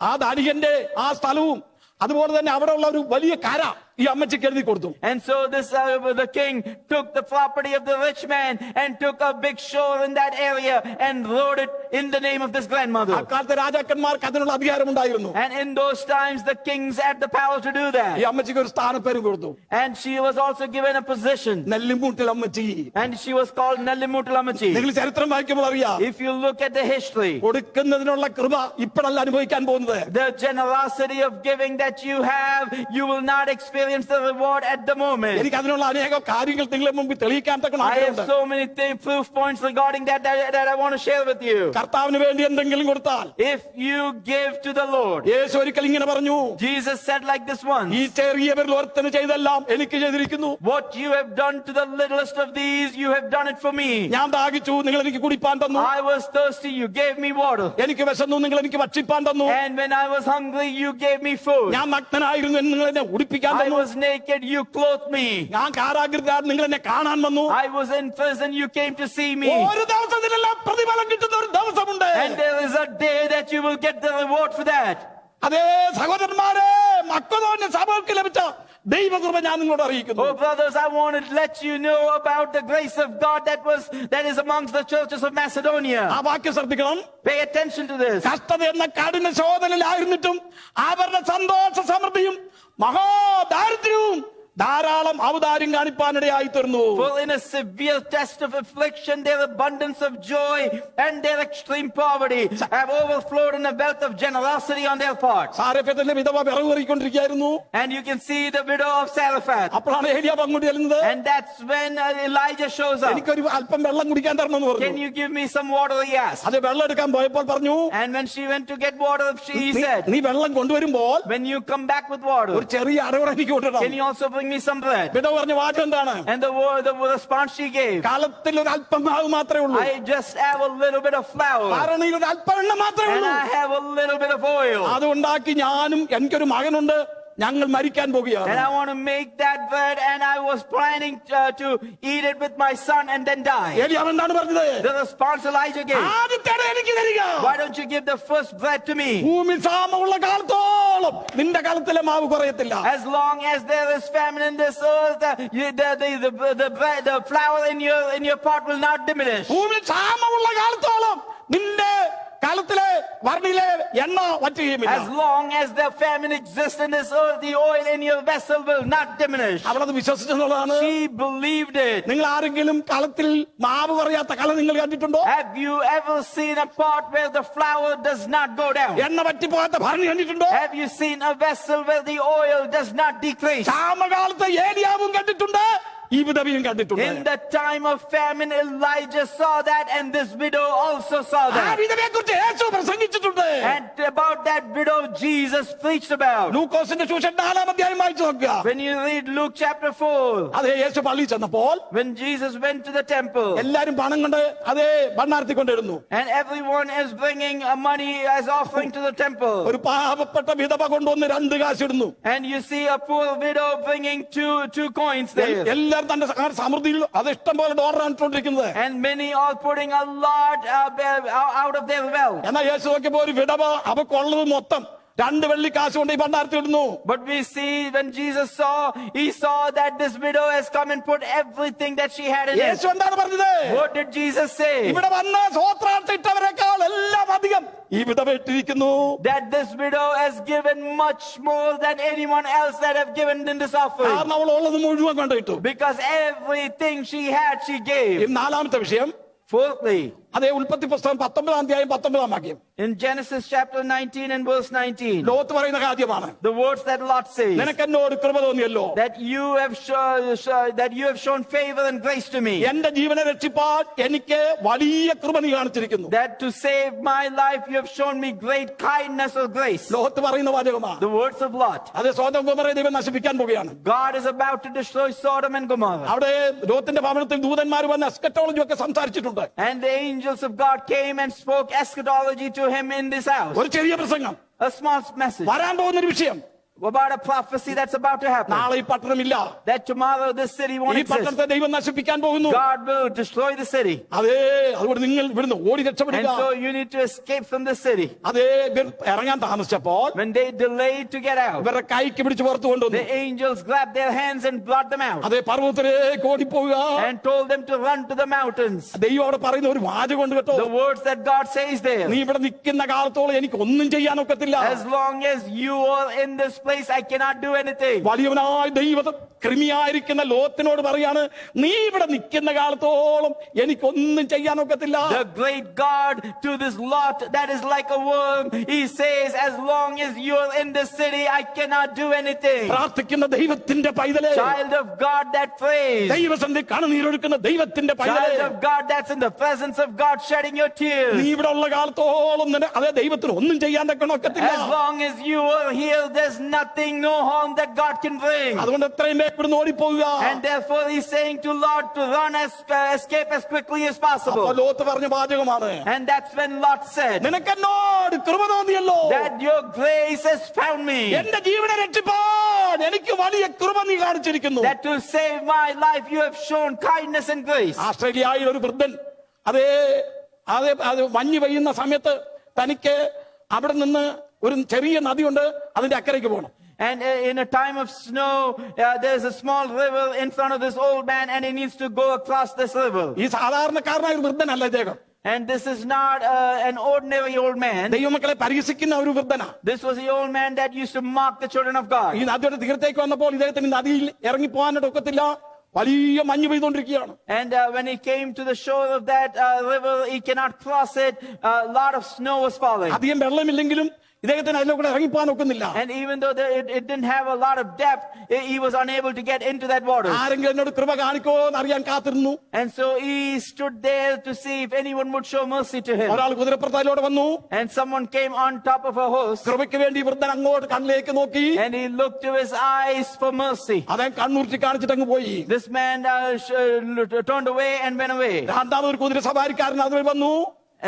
ആ ധനികന്റെ ആ സ്ഥലവും അതുപോലെ തന്നെ അവിടെ ഉള്ള ഒരു വലിയ കര ഈ അമ്മച്ചിക്ക് എഴുതി കൊടുത്തു. And so the king took the property of the rich man and took a big shore in that area and wrote it in the name of this grandmother. അക്കാലത്തെ രാജാക്കന്മാർക്ക് അതിനുള്ള അധികാരം ഉണ്ടായിരുന്നു. And in those times the kings had the power to do that. ഈ അമ്മച്ചിക്ക് ഒരു സ്ഥാനപ്പേരും കൊടുത്തു. And she was also given a position. നെല്ലിമൂട്ടിൽ അമ്മച്ചി. And she was called Nellimuttal Ammachi. നിങ്ങൾ ചരിത്രം വായിക്കുമ്പോൾ അറിയാം. If you look at the history, കൊടുക്കുന്നതിനുള്ള കൃപ ഇപ്പോഴല്ല അനുഭവിക്കാൻ പോകുന്നത്. the generosity of giving that you have, you will not experience the reward at the moment. എനിക്ക് അതിനുള്ള അനേക കാര്യങ്ങൾ നിങ്ങളുടെ മുമ്പിൽ തെളിയിക്കാൻ തക്കണ I have so many proof points regarding that I want to share with you. കർത്താവിന് വേണ്ടി എന്തെങ്കിലും കൊടുത്താൽ, If you give to the Lord, യേശു ഒരിക്കൽ ഇങ്ങനെ പറഞ്ഞു, Jesus said like this once, ഈ ചെറിയവരിൽ ഒരുത്തന് ചെയ്തെല്ലാം എനിക്ക് ചെയ്തിരിക്കുന്നു. what you have done to the littlest of these, you have done it for me. ഞാൻ ദാഹിച്ചു, നിങ്ങൾ എനിക്ക് കുടിപ്പാൻ തന്നു. I was thirsty, you gave me water. എനിക്ക് വിശന്നു, നിങ്ങൾ എനിക്ക് ഭക്ഷിപ്പാൻ തന്നു. And when I was hungry, you gave me food. ഞാൻ നഗ്നനായിരുന്നു, നിങ്ങൾ എന്നെ ഉടുപ്പിക്കാൻ I തന്നു. was naked, you clothed me. ഞാൻ കാരാഗ്രഹത്തിൽ, നിങ്ങൾ എന്നെ കാണാൻ വന്നു. I was in prison, you came to see me. ഒരു ദിവസത്തിനെല്ലാം പ്രതിഫലം കിട്ടുന്ന ഒരു ദിവസമുണ്ട്. And there is a day that you will get the reward for that. അതേ സഹോദരന്മാരെ, മക്കതോന്യ സഭകൾക്ക് ലഭിച്ച ദൈവകൃപ ഞാൻ നിങ്ങളോട് അറിയിക്കുന്നു. Oh brothers, I want to let you know about the grace of God that is amongst the churches of Macedonia. ആ വാക്യം ശ്രദ്ധിക്കണം. Pay attention to this. കഷ്ടത എന്ന കഠിന ശോധനയിലായിരുന്നിട്ടും അവരുടെ സന്തോഷ സമൃദ്ധിയും മഹാദാരിദ്ര്യവും ധാരാളം ഔദാര്യം കാണിപ്പാനിടയായി തീർന്നു. For in a severe test of affliction, their abundance of joy and their extreme poverty have overflowed in a wealth of generosity on their part. സാരെഫത്തിന്റെ വിധവ വിറവ് കയറിക്കൊണ്ടിരിക്കുകയായിരുന്നു. And you can see the widow of Zarephath. അപ്പോഴാണ് ഏലിയാവ് അങ്ങോട്ട് ചെല്ലുന്നത്. And that's when Elijah shows up. എനിക്കൊരു അല്പം വെള്ളം കുടിക്കാൻ തരണമെന്ന് പറഞ്ഞു. Can you give me some water? He asked. അത് വെള്ളം എടുക്കാൻ പോയപ്പോൾ പറഞ്ഞു, And when she went to get water, he said, നീ വെള്ളം കൊണ്ടുവരുമ്പോൾ when you come back with water, ഒരു ചെറിയ അടവറ എനിക്ക് കൊണ്ടുവരണം. can you also bring me some bread? വിധവ പറഞ്ഞ വാചകം എന്താണ്? And the response she gave, കാലത്തിൽ ഒരു അല്പം മാവ് മാത്രമേ ഉള്ളൂ, I just have a little bit of flour, കാരണയിൽ ഒരു അല്പം എണ്ണ മാത്രമേ and ഉള്ളൂ, I have a little bit of oil, അതുണ്ടാക്കി ഞാനും എനിക്കൊരു മകനുണ്ട്, ഞങ്ങൾ മരിക്കാൻ and പോകുകയാണ്. I want to make that bread, and I was planning to eat it with my son and then die. ഏലിയാവ് എന്താണ് പറഞ്ഞത്? The response Elijah gave, ആദ്യത്തേത് എനിക്ക് തരിക. why don't you give the first bread to me? ഭൂമി ക്ഷാമമുള്ള കാലത്തോളം നിന്റെ കാലത്തിലെ മാവ് കുറയത്തില്ല. As long as there is famine in this earth, the flour in your pot will not diminish. ഭൂമി ക്ഷാമമുള്ള കാലത്തോളം നിന്റെ കാലത്തിലെ വർണ്ണിലെ എണ്ണ വറ്റുകയുമില്ല. As long as the famine exists in this earth, the oil in your vessel will not diminish. അവളത് വിശ്വസിച്ചെന്നുള്ളതാണ്. She believed it. നിങ്ങൾ ആരെങ്കിലും കളത്തിൽ മാവ് കുറയാത്ത കലം നിങ്ങൾ കണ്ടിട്ടുണ്ടോ? Have you ever seen a pot where the flour does not go down? എണ്ണ വറ്റിപ്പോകാത്ത ഭരണി കണ്ടിട്ടുണ്ടോ? Have you seen a vessel where the oil does not decrease? ക്ഷാമകാലത്ത് ഏലിയാവും കണ്ടിട്ടുണ്ട്, ഈ വിധവയും കണ്ടിട്ടുണ്ട്. In the time of famine, Elijah saw that, and this widow also saw ആ that. വിധവയെക്കുറിച്ച് Yeshu പ്രസംഗിച്ചിട്ടുണ്ട്. And about that widow, Jesus preached about. ലൂക്കോസിന്റെ സുവിശേഷം 4-ാം അധ്യായം വായിച്ചു നോക്കുക. When you read Luke chapter 4, അതേ യേശു പള്ളിയിൽ ചെന്നപ്പോൾ when Jesus went to the temple, എല്ലാരും പണം കൊണ്ട് അതേ ഭണ്ണാർത്തിക്കൊണ്ടിരുന്നു. and everyone is bringing money as offering to the temple, ഒരു പാവപ്പെട്ട വിധവ കൊണ്ടുവന്ന് 2 കാശ് ഇടുന്നു. and you see a poor widow bringing two coins there, എല്ലാരും തന്റെ സമൃദ്ധിയിൽ അത് ഇഷ്ടം പോലെ ഡോളറാണ് ഇട്ടുകൊണ്ടിരിക്കുന്നത്. and many are putting a lot out of their wealth. എന്നാൽ യേശു നോക്കിയപ്പോ ഒരു വിധവ അവക്കുള്ളത് മൊത്തം 2 വെള്ളിക്കാശ് കൊണ്ട് ഈ ഭണ്ണാരത്തിൽ ഇടുന്നു. But we see when Jesus saw that this widow has come and put everything that she had in it. യേശു എന്താണ് പറഞ്ഞത്? What did Jesus say? ഇവിടെ വന്ന് സ്വോത്രാർത്ഥിട്ടവരെക്കാൾ എല്ലാം അധികം ഈ വിധവ ഇട്ടിരിക്കുന്നു. That this widow has given much more than anyone else that have given in this offering. കാരണം അവൾ ഉള്ളത് മുഴുവൻ കൊണ്ടിട്ടു. Because everything she had, she gave. 4-ാമത്തെ വിഷയം, Fourthly, അതേ ഉൽപ്പത്തി പുസ്തകം 19-ാം അധ്യായം 19-ാം വാക്യം, in Genesis chapter 19 and verse 19, Lot പറയുന്ന കാര്യമാണ്. the words that Lot says, നിനക്കെന്നോട് കൃപ തോന്നിയല്ലോ, that you have shown favor and grace to me, എന്റെ ജീവനെ രക്ഷിപ്പാൻ എനിക്ക് വലിയ കൃപ നീ കാണിച്ചിരിക്കുന്നു. that to save my life you have shown me great kindness or grace. Lot പറയുന്ന വാചകമാണ്. The words of Lot. അത് സോദോം ഗൊമോറയെ ദൈവം നശിപ്പിക്കാൻ പോവുകയാണ്. God is about to destroy Sodom and Gomorrah. അവിടെ ലോത്തിന്റെ ഭവനത്തിൽ ദൂതന്മാർ വന്ന് എസ്കറ്റോളജി ഒക്കെ സംസാരിച്ചിട്ടുണ്ട്. And the angels of God came and spoke eschatology to him in this house. ഒരു ചെറിയ പ്രസംഗം, A small message വരാൻ പോകുന്നൊരു വിഷയം, about a prophecy that's about to happen. നാളെ ഈ പട്ടണമില്ല, That tomorrow this city won't ഈ exist. പട്ടണത്തെ ദൈവം നശിപ്പിക്കാൻ പോകുന്നു. God will destroy the city. അതേ അതുകൊണ്ട് നിങ്ങൾ ഇവിടുന്ന് ഓടി And രക്ഷപ്പെടുക. so you need to escape from the city. അതേ ഇവർ ഇറങ്ങാൻ താമസിച്ചപ്പോൾ When they delayed to get out, ഇവരുടെ കൈക്ക് പിടിച്ച് പുറത്തു കൊണ്ടുവന്നു. the angels grabbed their hands and brought them out അതേ പർവ്വതത്തിലേക്ക് ഓടിപ്പോവുക. and told them to run to the mountains. ദൈവം അവിടെ പറയുന്ന ഒരു വാചകമുണ്ട് കേട്ടോ, The words that God says there, നീ ഇവിടെ നിൽക്കുന്ന കാലത്തോളം എനിക്ക് ഒന്നും ചെയ്യാനൊക്കത്തില്ല. as long as you are in this place, I cannot do anything. വലിയവനായ ദൈവ കൃമിയായിരിക്കുന്ന ലോത്തിനോട് പറയാണ്, നീ ഇവിടെ നിൽക്കുന്ന കാലത്തോളം എനിക്കൊന്നും ചെയ്യാനൊക്കത്തില്ല. The great God to this Lot that is like a worm, he says, as long as you're in this city, I cannot do anything. പ്രാർത്ഥിക്കുന്ന ദൈവത്തിന്റെ പൈതലേ, Child of God that prays, ദൈവസന്ധി കണ്ണുനീരൊഴുക്കുന്ന ദൈവത്തിന്റെ പൈതലേ, child of God that's in the presence of God shedding your tears, നീ ഇവിടെ ഉള്ള കാലത്തോളം അതേ ദൈവത്തിന് ഒന്നും ചെയ്യാൻ ഒക്കത്തില്ല. as long as you are here, there's nothing, no harm that God can bring. അതുകൊണ്ട് എത്രയും വേഗം ഇവിടുന്ന് ഓടിപ്പോവുക. And therefore he's saying to Lot to run escape as quickly as possible. അപ്പോൾ ലോത്ത് പറഞ്ഞ വാചകമാണ്, And that's when Lot said, നിനക്കെന്നോട് കൃപ തോന്നിയല്ലോ, that your grace has found me, എന്റെ ജീവനെ രക്ഷിപ്പാൻ എനിക്ക് വലിയ കൃപ നീ കാണിച്ചിരിക്കുന്നു. that to save my life you have shown kindness and grace. ആസ്ട്രേലിയയിൽ ഒരു വൃദ്ധൻ അതേ അതേ അത് മഞ്ഞ് പെയ്യുന്ന സമയത്ത് തനിക്ക് അവിടെ നിന്ന് ഒരു ചെറിയ നദിയുണ്ട്, അതിന്റെ അക്കരയ്ക്ക് പോകണം. And in a time of snow, there's a small river in front of this old man, and he needs to go across this river. ഈ സാധാരണക്കാരനായ ഒരു വൃദ്ധനല്ല ഇദ്ദേഹം. And this is not an ordinary old man. ദൈവമക്കളെ പരിഹസിക്കുന്ന ഒരു വൃദ്ധന. This was the old man that used to mock the children of God. ഈ നദിയുടെ തീരത്തേക്ക് വന്നപ്പോൾ ഇദ്ദേഹത്തിന് നദിയിൽ ഇറങ്ങി പോകാനായിട്ട് ഒക്കത്തില്ല. വലിയ മഞ്ഞ് പെയ്തുകൊണ്ടിരിക്കുകയാണ്. And when he came to the shore of that river, he cannot cross it. A lot of snow was falling. അധികം വെള്ളമില്ലെങ്കിലും ഇദ്ദേഹത്തിന് അതിലൂടെ ഇറങ്ങിപ്പോകാൻ ഒക്കുന്നില്ല. And even though it didn't have a lot of depth, he was unable to get into that water. ആരെങ്കിലും എന്നോട് കൃപ കാണിക്കോ എന്ന് അറിയാൻ കാത്തിരുന്നു. And so he stood there to see if anyone would show mercy to him. ഒരാൾ കുതിരപ്പുറത്തിലൂടെ വന്നു. And someone came on top of a horse. കൃപയ്ക്ക് വേണ്ടി വൃദ്ധൻ അങ്ങോട്ട് കണ്ണിലേക്ക് നോക്കി. And he looked to his eyes for mercy. അദ്ദേഹം കണ്ണൂർത്തി കാണിച്ചിട്ട് അങ്ങ് പോയി. This man turned away and went away. രണ്ടാമതൊരു കുതിര സവാരിക്കാരൻ അതുവഴി വന്നു.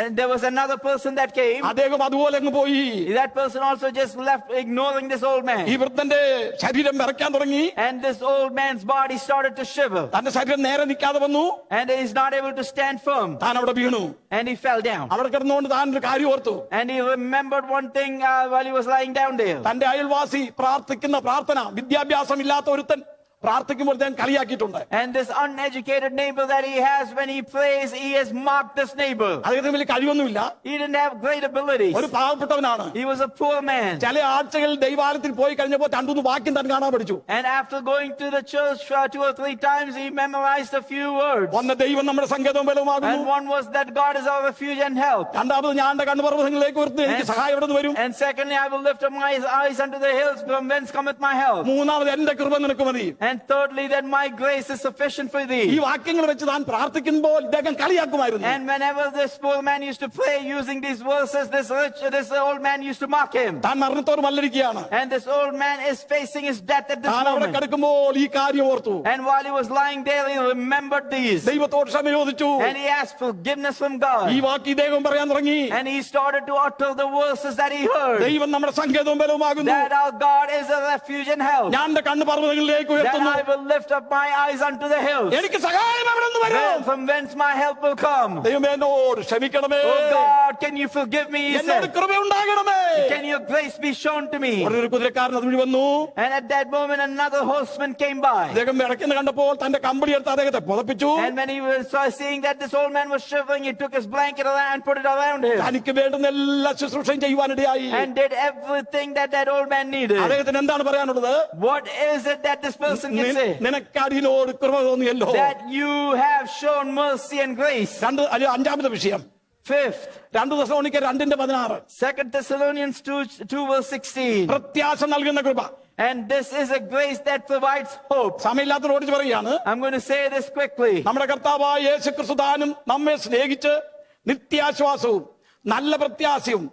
And there was another person that came. അദ്ദേഹം അതുപോലെ അങ്ങ് പോയി. That person also just left, ignoring this old man. ഈ വൃദ്ധന്റെ ശരീരം വിറയ്ക്കാൻ തുടങ്ങി. And this old man's body started to shiver. തന്റെ ശരീരം നേരെ നിൽക്കാതെ വന്നു. And he is not able to stand firm. താൻ അവിടെ വീണു. And he fell down. അവിടെ കിടന്നുകൊണ്ട് താൻ ഒരു കാര്യം ഓർത്തു. And he remembered one thing while he was lying down there. തന്റെ അയൽവാസി പ്രാർത്ഥിക്കുന്ന പ്രാർത്ഥന വിദ്യാഭ്യാസം ഇല്ലാത്ത ഒരുത്തൻ പ്രാർത്ഥിക്കുമ്പോൾ ഞാൻ കളിയാക്കിയിട്ടുണ്ട്. And this uneducated neighbor that he has, when he prays, he has mocked this neighbor. അദ്ദേഹത്തിന് വലിയ കഴിവൊന്നുമില്ല. He didn't have great abilities. ഒരു പാവപ്പെട്ടവനാണ്. He was a poor man. ചില ആഴ്ചകൾ ദൈവാലയത്തിൽ പോയി കഴിഞ്ഞപ്പോൾ രണ്ടു വാക്യം താൻ കാണാൻ പഠിച്ചു. And after going to the church 2 or 3 times, he memorized a few words. ഒന്ന് ദൈവം നമ്മുടെ സങ്കേതവും ബലവുമാകുന്നു. And one was that God is our refuge and help. രണ്ടാമത് ഞാൻ എന്റെ കണ്ണുപർവ്വതങ്ങളിലേക്ക് ഉയർത്തി എനിക്ക് സഹായം എവിടെ നിന്ന് വരും. And secondly, I will lift up my eyes unto the hills, from whence cometh my help. മൂന്നാമത് എന്റെ കൃപ നിനക്ക് മതി. And thirdly, that my grace is sufficient for thee. ഈ വാക്യങ്ങൾ വെച്ച് താൻ പ്രാർത്ഥിക്കുമ്പോൾ ഇദ്ദേഹം കളിയാക്കുമായിരുന്നു. And whenever this poor man used to pray using these verses, this old man used to mock him. താൻ മരണത്തോട് മല്ലടിക്കുകയാണ്. And this old man is facing his death at this താൻ അവിടെ moment. കിടക്കുമ്പോൾ ഈ കാര്യം ഓർത്തു. And while he was lying there, he remembered these. ദൈവത്തോട് ക്ഷമ ചോദിച്ചു. And he asked forgiveness from God. ഈ വാക്യം ഇദ്ദേഹം പറയാൻ തുടങ്ങി. And he started to utter the verses that he heard. ദൈവം നമ്മുടെ സങ്കേതവും ബലവുമാകുന്നു. That our God is a refuge and help. ഞാൻ എന്റെ കണ്ണ് പർവ്വതങ്ങളിലേക്ക് That ഉയർത്തുന്നു. I will lift up my eyes unto the hills. എനിക്ക് സഹായം എവിടെ നിന്ന് വരും? From whence my help will come. ദൈവമേ എന്നോട് ക്ഷമിക്കണമേ. Oh God, can you forgive me? He എന്നോട് said. കൃപയുണ്ടാകണമേ. Can your grace be shown to me? ഒരു കുതിരക്കാരൻ അതുവഴി വന്നു. And at that moment another horseman came by. അദ്ദേഹം വിറയ്ക്കുന്ന കണ്ടപ്പോൾ തന്റെ കമ്പളി എടുത്ത് അദ്ദേഹത്തെ പുതപ്പിച്ചു. And when he was seeing that this old man was shivering, he took his blanket and put it around him. തനിക്ക് വേണ്ടുന്ന എല്ലാ ശുശ്രൂഷയും ചെയ്യുവാനിടയായി. And did everything that old man needed. അദ്ദേഹത്തിന് എന്താണ് പറയാനുള്ളത്? What is it that this person can say? നിനക്ക് അടിയനോട് കൃപ തോന്നിയല്ലോ. That you have shown mercy and grace. അഞ്ചാമത്തെ വിഷയം. Fifth, 2 തെസ്സലോനിക്കർ 2:16. 2 Thessalonians 2:16. പ്രത്യാശ നൽകുന്ന കൃപ. And this is a grace that provides hope. സമയമില്ലാത്ത ഓടിച്ച് പറയുകയാണ്. I'm going to say this quickly. നമ്മുടെ കർത്താവായ യേശുക്രിസ്തു താനും നമ്മെ സ്നേഹിച്ച് നിത്യാശ്വാസവും നല്ല പ്രത്യാശയും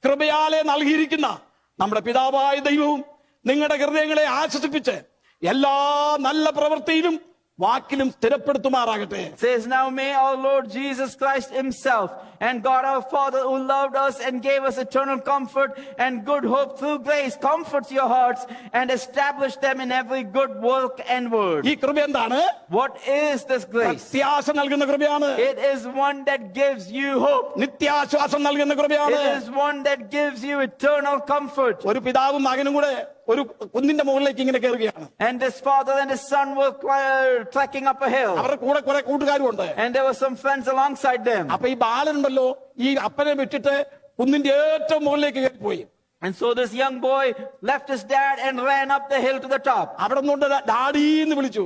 കൃപയാലെ നൽകിയിരിക്കുന്ന നമ്മുടെ പിതാവായ ദൈവവും നിങ്ങളുടെ ഹൃദയങ്ങളെ ആശ്വസിപ്പിച്ച് എല്ലാ നല്ല പ്രവൃത്തിയിലും വാക്കിലും സ്ഥിരപ്പെടുത്തുമാറാകട്ടെ. Says, now may our Lord Jesus Christ himself and God our Father, who loved us and gave us eternal comfort and good hope through grace, comforts your hearts and establish them in every good work and word. ഈ കൃപ എന്താണ്? What is this grace? പ്രത്യാശ നൽകുന്ന കൃപയാണ്. It is one that gives you hope. നിത്യാശ്വാസം നൽകുന്ന കൃപയാണ്. It is one that gives you eternal comfort. ഒരു പിതാവും മകനും കൂടെ ഒരു കുന്നിന്റെ മുകളിലേക്ക് ഇങ്ങനെ കയറുകയാണ്. And this father and his son were trekking up a hill. അവരുടെ കൂടെ കുറെ കൂട്ടുകാരുണ്ട്. And there were some friends alongside them. അപ്പൊ ഈ ബാലനുണ്ടല്ലോ ഈ അപ്പനെ വിട്ടിട്ട് കുന്നിന്റെ ഏറ്റവും മുകളിലേക്ക് കയറിപ്പോയി. And so this young boy left his dad and ran up the hill to the top. അവിടെ നിന്നുകൊണ്ട് ഡാഡി എന്ന് വിളിച്ചു.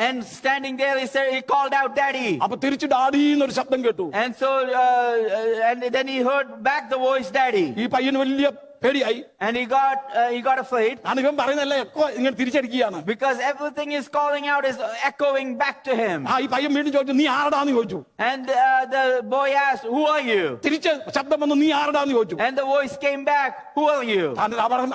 And standing there, he called out, Daddy. അപ്പൊ തിരിച്ചു ഡാഡി എന്നൊരു ശബ്ദം കേട്ടു. And so, and then he heard back the voice, Daddy. ഈ പയ്യന് വലിയ പേടിയായി. And he got afraid. ഇവൻ പറയുന്നല്ലേ ഇങ്ങനെ തിരിച്ചടിക്കുകയാണ്. Because everything is calling out is echoing back to him. ഈ പയ്യൻ വീണ്ടും ചോദിച്ചു, നീ ആരടാന്ന് ചോദിച്ചു. And the boy asked, who are you? തിരിച്ച് ശബ്ദം വന്നു, നീ ആരടാന്ന് ചോദിച്ചു. And the voice came back, who are you?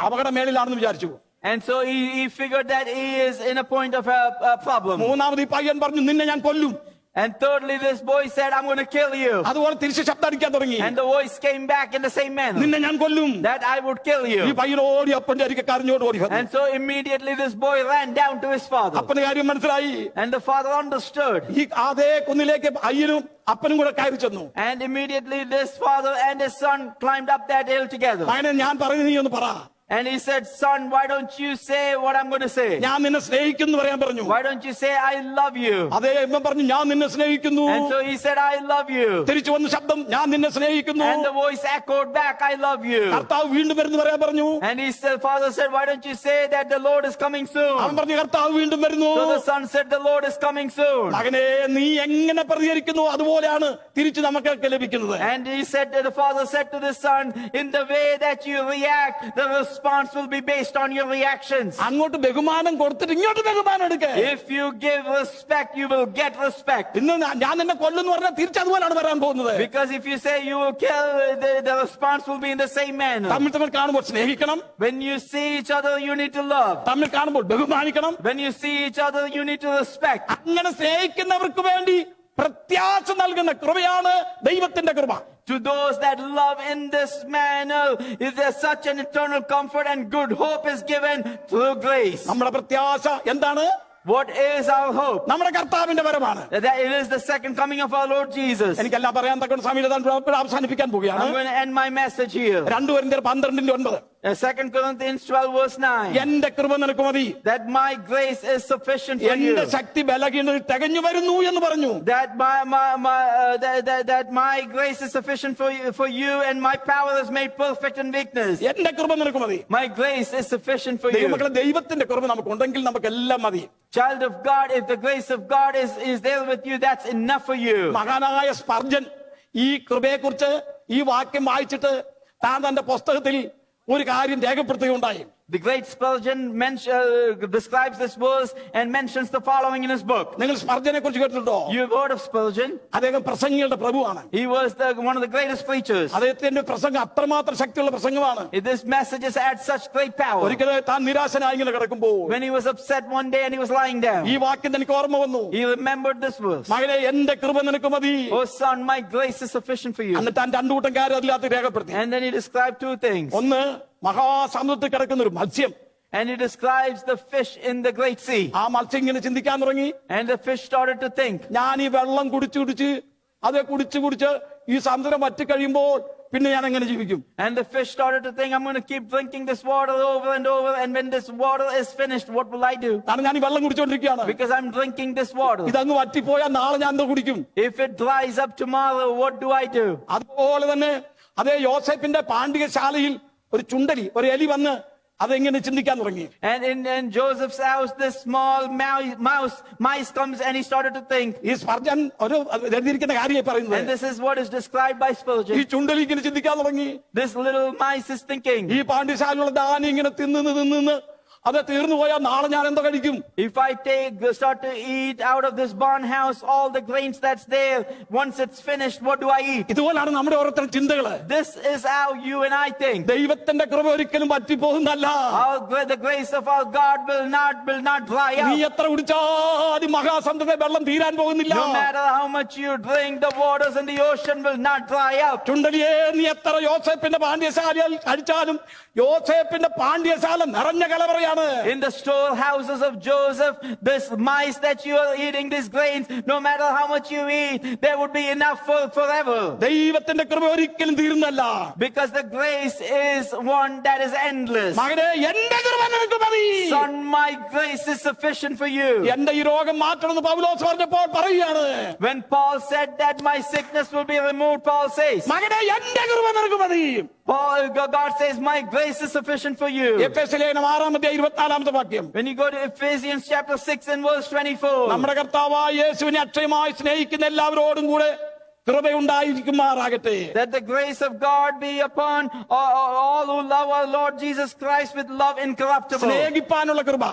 അപകട മേളിലാണെന്ന് വിചാരിച്ചു. And so he figured that he is in a point of a problem. മൂന്നാമത് ഈ പയ്യൻ പറഞ്ഞു, നിന്നെ ഞാൻ കൊല്ലും. And thirdly, this boy said, I'm going to kill you. അതുപോലെ തിരിച്ച് ശബ്ദം അടിക്കാൻ തുടങ്ങി. And the voice came back in the same manner. നിന്നെ ഞാൻ കൊല്ലും. That I would kill you. ഈ പയ്യൻ ഓടി അപ്പന്റെ അരികെ കരഞ്ഞോട് ഓടി. And so immediately this boy ran down to his father. അപ്പന് കാര്യം മനസ്സിലായി. And the father understood. ഈ അതേ കുന്നിലേക്ക് അയ്യനും അപ്പനും കൂടെ കയറി ചെന്നു. And immediately this father and his son climbed up that hill together. മകനെ ഞാൻ പറയുന്നത് നീ ഒന്ന് പറ. And he said, son, why don't you say what I'm going to say? ഞാൻ നിന്നെ സ്നേഹിക്കുന്നു പറയാൻ പറഞ്ഞു. Why don't you say I love you? അതേ ഇവൻ പറഞ്ഞു ഞാൻ നിന്നെ സ്നേഹിക്കുന്നു. And so he said, I love you. തിരിച്ചു വന്ന ശബ്ദം ഞാൻ നിന്നെ സ്നേഹിക്കുന്നു. And the voice echoed back, I love you. കർത്താവ് വീണ്ടും വരുന്നു പറയാൻ പറഞ്ഞു. And he said, father said, why don't you say that the Lord is coming soon? അവൻ പറഞ്ഞു കർത്താവ് വീണ്ടും വരുന്നു. So the son said, the Lord is coming soon. മകനെ നീ എങ്ങനെ പ്രതികരിക്കുന്നു അതുപോലെയാണ് തിരിച്ചു നമുക്കൊക്കെ ലഭിക്കുന്നത്. And he said, the father said to the son, in the way that you react, the response will be based on your reactions. അങ്ങോട്ട് ബഹുമാനം കൊടുത്തിട്ട് ഇങ്ങോട്ട് ബഹുമാനം എടുക്ക. If you give respect, you will get respect. ഇന്ന് ഞാൻ നിന്നെ കൊല്ലുന്നു പറഞ്ഞാൽ തിരിച്ചതുപോലാണ് വരാൻ പോകുന്നത്. Because if you say you will kill, the response will be in the same manner. തമ്മിൽ കാണുമ്പോൾ സ്നേഹിക്കണം. When you see each other, you need to love. തമ്മിൽ കാണുമ്പോൾ ബഹുമാനിക്കണം. When you see each other, you need to respect. അങ്ങനെ സ്നേഹിക്കുന്നവർക്ക് വേണ്ടി പ്രത്യാശ നൽകുന്ന കൃപയാണ് ദൈവത്തിന്റെ കൃപ. To those that love in this manner, is there such an eternal comfort and good hope is given through grace. നമ്മുടെ പ്രത്യാശ എന്താണ്? What is our hope? നമ്മുടെ കർത്താവിന്റെ വരമാണ്. That it is the second coming of our Lord Jesus. എനിക്കെല്ലാം പറയാൻ തക്ക സമയം അവസാനിപ്പിക്കാൻ പോവുകയാണ്. I'm going to end my message here. 2 കൊരിന്ത്യർ 12:9. 2 Corinthians 12 verse 9. എന്റെ കൃപ നിനക്ക് മതി. That my grace is sufficient for you. എന്റെ ശക്തി ബലഹീനതയിൽ തികഞ്ഞു വരുന്നു എന്ന് പറഞ്ഞു. That my grace is sufficient for you and my power is made perfect in weakness. എന്റെ കൃപ നിനക്ക് മതി. My grace is sufficient for you. ദൈവമക്കളെ ദൈവത്തിന്റെ കൃപ നമുക്കുണ്ടെങ്കിൽ നമുക്കെല്ലാം മതി. Child of God, if the grace of God is there with you, that's enough for you. മഹാനായ സ്പർജൻ ഈ കൃപയെക്കുറിച്ച് ഈ വാക്യം വായിച്ചിട്ട് താൻ തന്റെ പുസ്തകത്തിൽ ഒരു കാര്യം രേഖപ്പെടുത്തുകയുണ്ടായി. The great Spurgeon describes this verse and mentions the following in his book. നിങ്ങൾ സ്പർജനെ കുറിച്ച് കേട്ടിട്ടുണ്ടോ? You have heard of Spurgeon? അദ്ദേഹം പ്രസംഗികളുടെ പ്രഭുവാണ്. He was one of the greatest preachers. അദ്ദേഹത്തിന്റെ പ്രസംഗം അത്രമാത്രം ശക്തിയുള്ള പ്രസംഗമാണ്. This messages had such great power. ഒരിക്കലും താൻ നിരാശനായി ഇങ്ങനെ കിടക്കുമ്പോൾ When he was upset one day and he was lying down, ഈ വാക്യം എനിക്ക് ഓർമ്മ വന്നു. he remembered this verse. മകനെ എന്റെ കൃപ നിനക്ക് മതി. Oh son, my grace is sufficient for you. എന്നിട്ട് താൻ രണ്ടു കൂട്ടം കാര്യം അതിനകത്ത് രേഖപ്പെടുത്തി. And then he described two things. ഒന്ന് മഹാസമുദ്രത്തിൽ കിടക്കുന്ന ഒരു മത്സ്യം. And he describes the fish in the great sea. ആ മത്സ്യം ഇങ്ങനെ ചിന്തിക്കാൻ തുടങ്ങി. And the fish started to think. ഞാൻ ഈ വെള്ളം കുടിച്ച് അത് കുടിച്ച് ഈ സമുദ്രം വറ്റി കഴിയുമ്പോൾ പിന്നെ ഞാൻ എങ്ങനെ ജീവിക്കും? And the fish started to think, I'm going to keep drinking this water over and over, and when this water is finished, what will I do? കാരണം ഞാൻ ഈ വെള്ളം കുടിച്ചുകൊണ്ടിരിക്കുകയാണ്. Because I'm drinking this water. ഇതങ്ങ് വറ്റിപ്പോയാൽ നാളെ ഞാൻ എന്തോ കുടിക്കും? If it dries up tomorrow, what do I do? അതുപോലെ തന്നെ അതേ യോസേപ്പിന്റെ പാണ്ഡികശാലയിൽ ഒരു ചുണ്ടലി ഒരു എലി വന്ന് അതെങ്ങനെ ചിന്തിക്കാൻ തുടങ്ങി. And in Joseph's house, this small mice comes and he started to think. ഈ സ്പർജൻ ഒരു എഴുതിയിരിക്കുന്ന കാര്യമായി പറയുന്നത്. And this is what is described by Spurgeon. ഈ ചുണ്ടലി ഇങ്ങനെ ചിന്തിക്കാൻ തുടങ്ങി. This little mice is thinking. ഈ പാണ്ഡികശാലയിലുള്ള ധാന്യം ഇങ്ങനെ തിന്ന് അത് തീർന്നു പോയാൽ നാളെ ഞാൻ എന്തോ കഴിക്കും? If I start to eat out of this barn house all the grains that's there, once it's finished, what do I eat? ഇതുപോലാണ് നമ്മുടെ ഓരോരുത്തരുടെ ചിന്തകള്. This is how you and I think. ദൈവത്തിന്റെ കൃപ ഒരിക്കലും പറ്റിപ്പോകുന്നല്ല. The grace of our God will not dry up. നീ എത്ര കുടിച്ചാലും മഹാസമുദ്രത്തിലെ വെള്ളം തീരാൻ പോകുന്നില്ല. No matter how much you drink, the waters in the ocean will not dry up. ചുണ്ടലിയെ നീ എത്ര യോസേപ്പിന്റെ പാണ്ഡ്യശാലയിൽ കഴിച്ചാലും യോസേപ്പിന്റെ പാണ്ഡ്യശാല നിറഞ്ഞ കലവറയാണ്. In the storehouses of Joseph, this mice that you are eating, these grains, no matter how much you eat, there would be enough for forever. ദൈവത്തിന്റെ കൃപ ഒരിക്കലും തീരുന്നല്ല. Because the grace is one that is endless. മകനെ എന്റെ കൃപ നിനക്ക് മതി. Son, my grace is sufficient for you. എന്റെ ഈ രോഗം മാറ്റണമെന്ന് പൗലോസ് പറഞ്ഞപ്പോൾ പറയുകയാണ്. When Paul said that my sickness will be removed, Paul says, മകനെ എന്റെ കൃപ നിനക്ക് മതി. God says, my grace is sufficient for you. എഫെസ്യലേഖനം 6:24 വാക്യം. When you go to Ephesians chapter 6 and verse 24. നമ്മുടെ കർത്താവായ യേശുവിനെ അക്ഷയമായി സ്നേഹിക്കുന്ന എല്ലാവരോടും കൂടെ കൃപയുണ്ടായിരിക്കുമാറാകട്ടെ. That the grace of God be upon all who love our Lord Jesus Christ with love incorruptible. സ്നേഹിപ്പാനുള്ള കൃപ.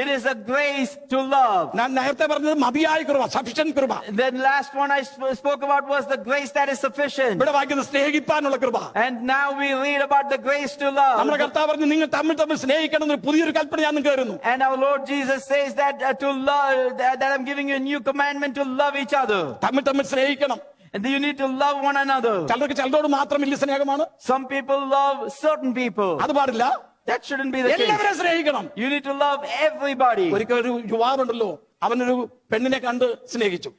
It is a grace to love. ഞാൻ നേരത്തെ പറഞ്ഞത് മതിയായ കൃപ, സഫിഷ്യന്റ് കൃപ. The last one I spoke about was the grace that is sufficient. ഇവിടെ വായിക്കുന്നത് സ്നേഹിപ്പാനുള്ള കൃപ. And now we read about the grace to love. നമ്മുടെ കർത്താവ് പറഞ്ഞു നിങ്ങൾ തമ്മിൽ സ്നേഹിക്കണം എന്നൊരു പുതിയൊരു കൽപ്പന ഞാൻ നിങ്ങൾക്ക് തരുന്നു. And our Lord Jesus says that to love, that I'm giving you a new commandment to love each other. തമ്മിൽ സ്നേഹിക്കണം. And you need to love one another. ചിലരോട് മാത്രം വലിയ സ്നേഹമാണ്. Some people love certain people. അത് പാടില്ല. That shouldn't be the case. എല്ലാവരെയും സ്നേഹിക്കണം. You need to love everybody. ഒരിക്കൽ ഒരു യുവാവുണ്ടല്ലോ, അവനൊരു പെണ്ണിനെ കണ്ട് സ്നേഹിച്ചു.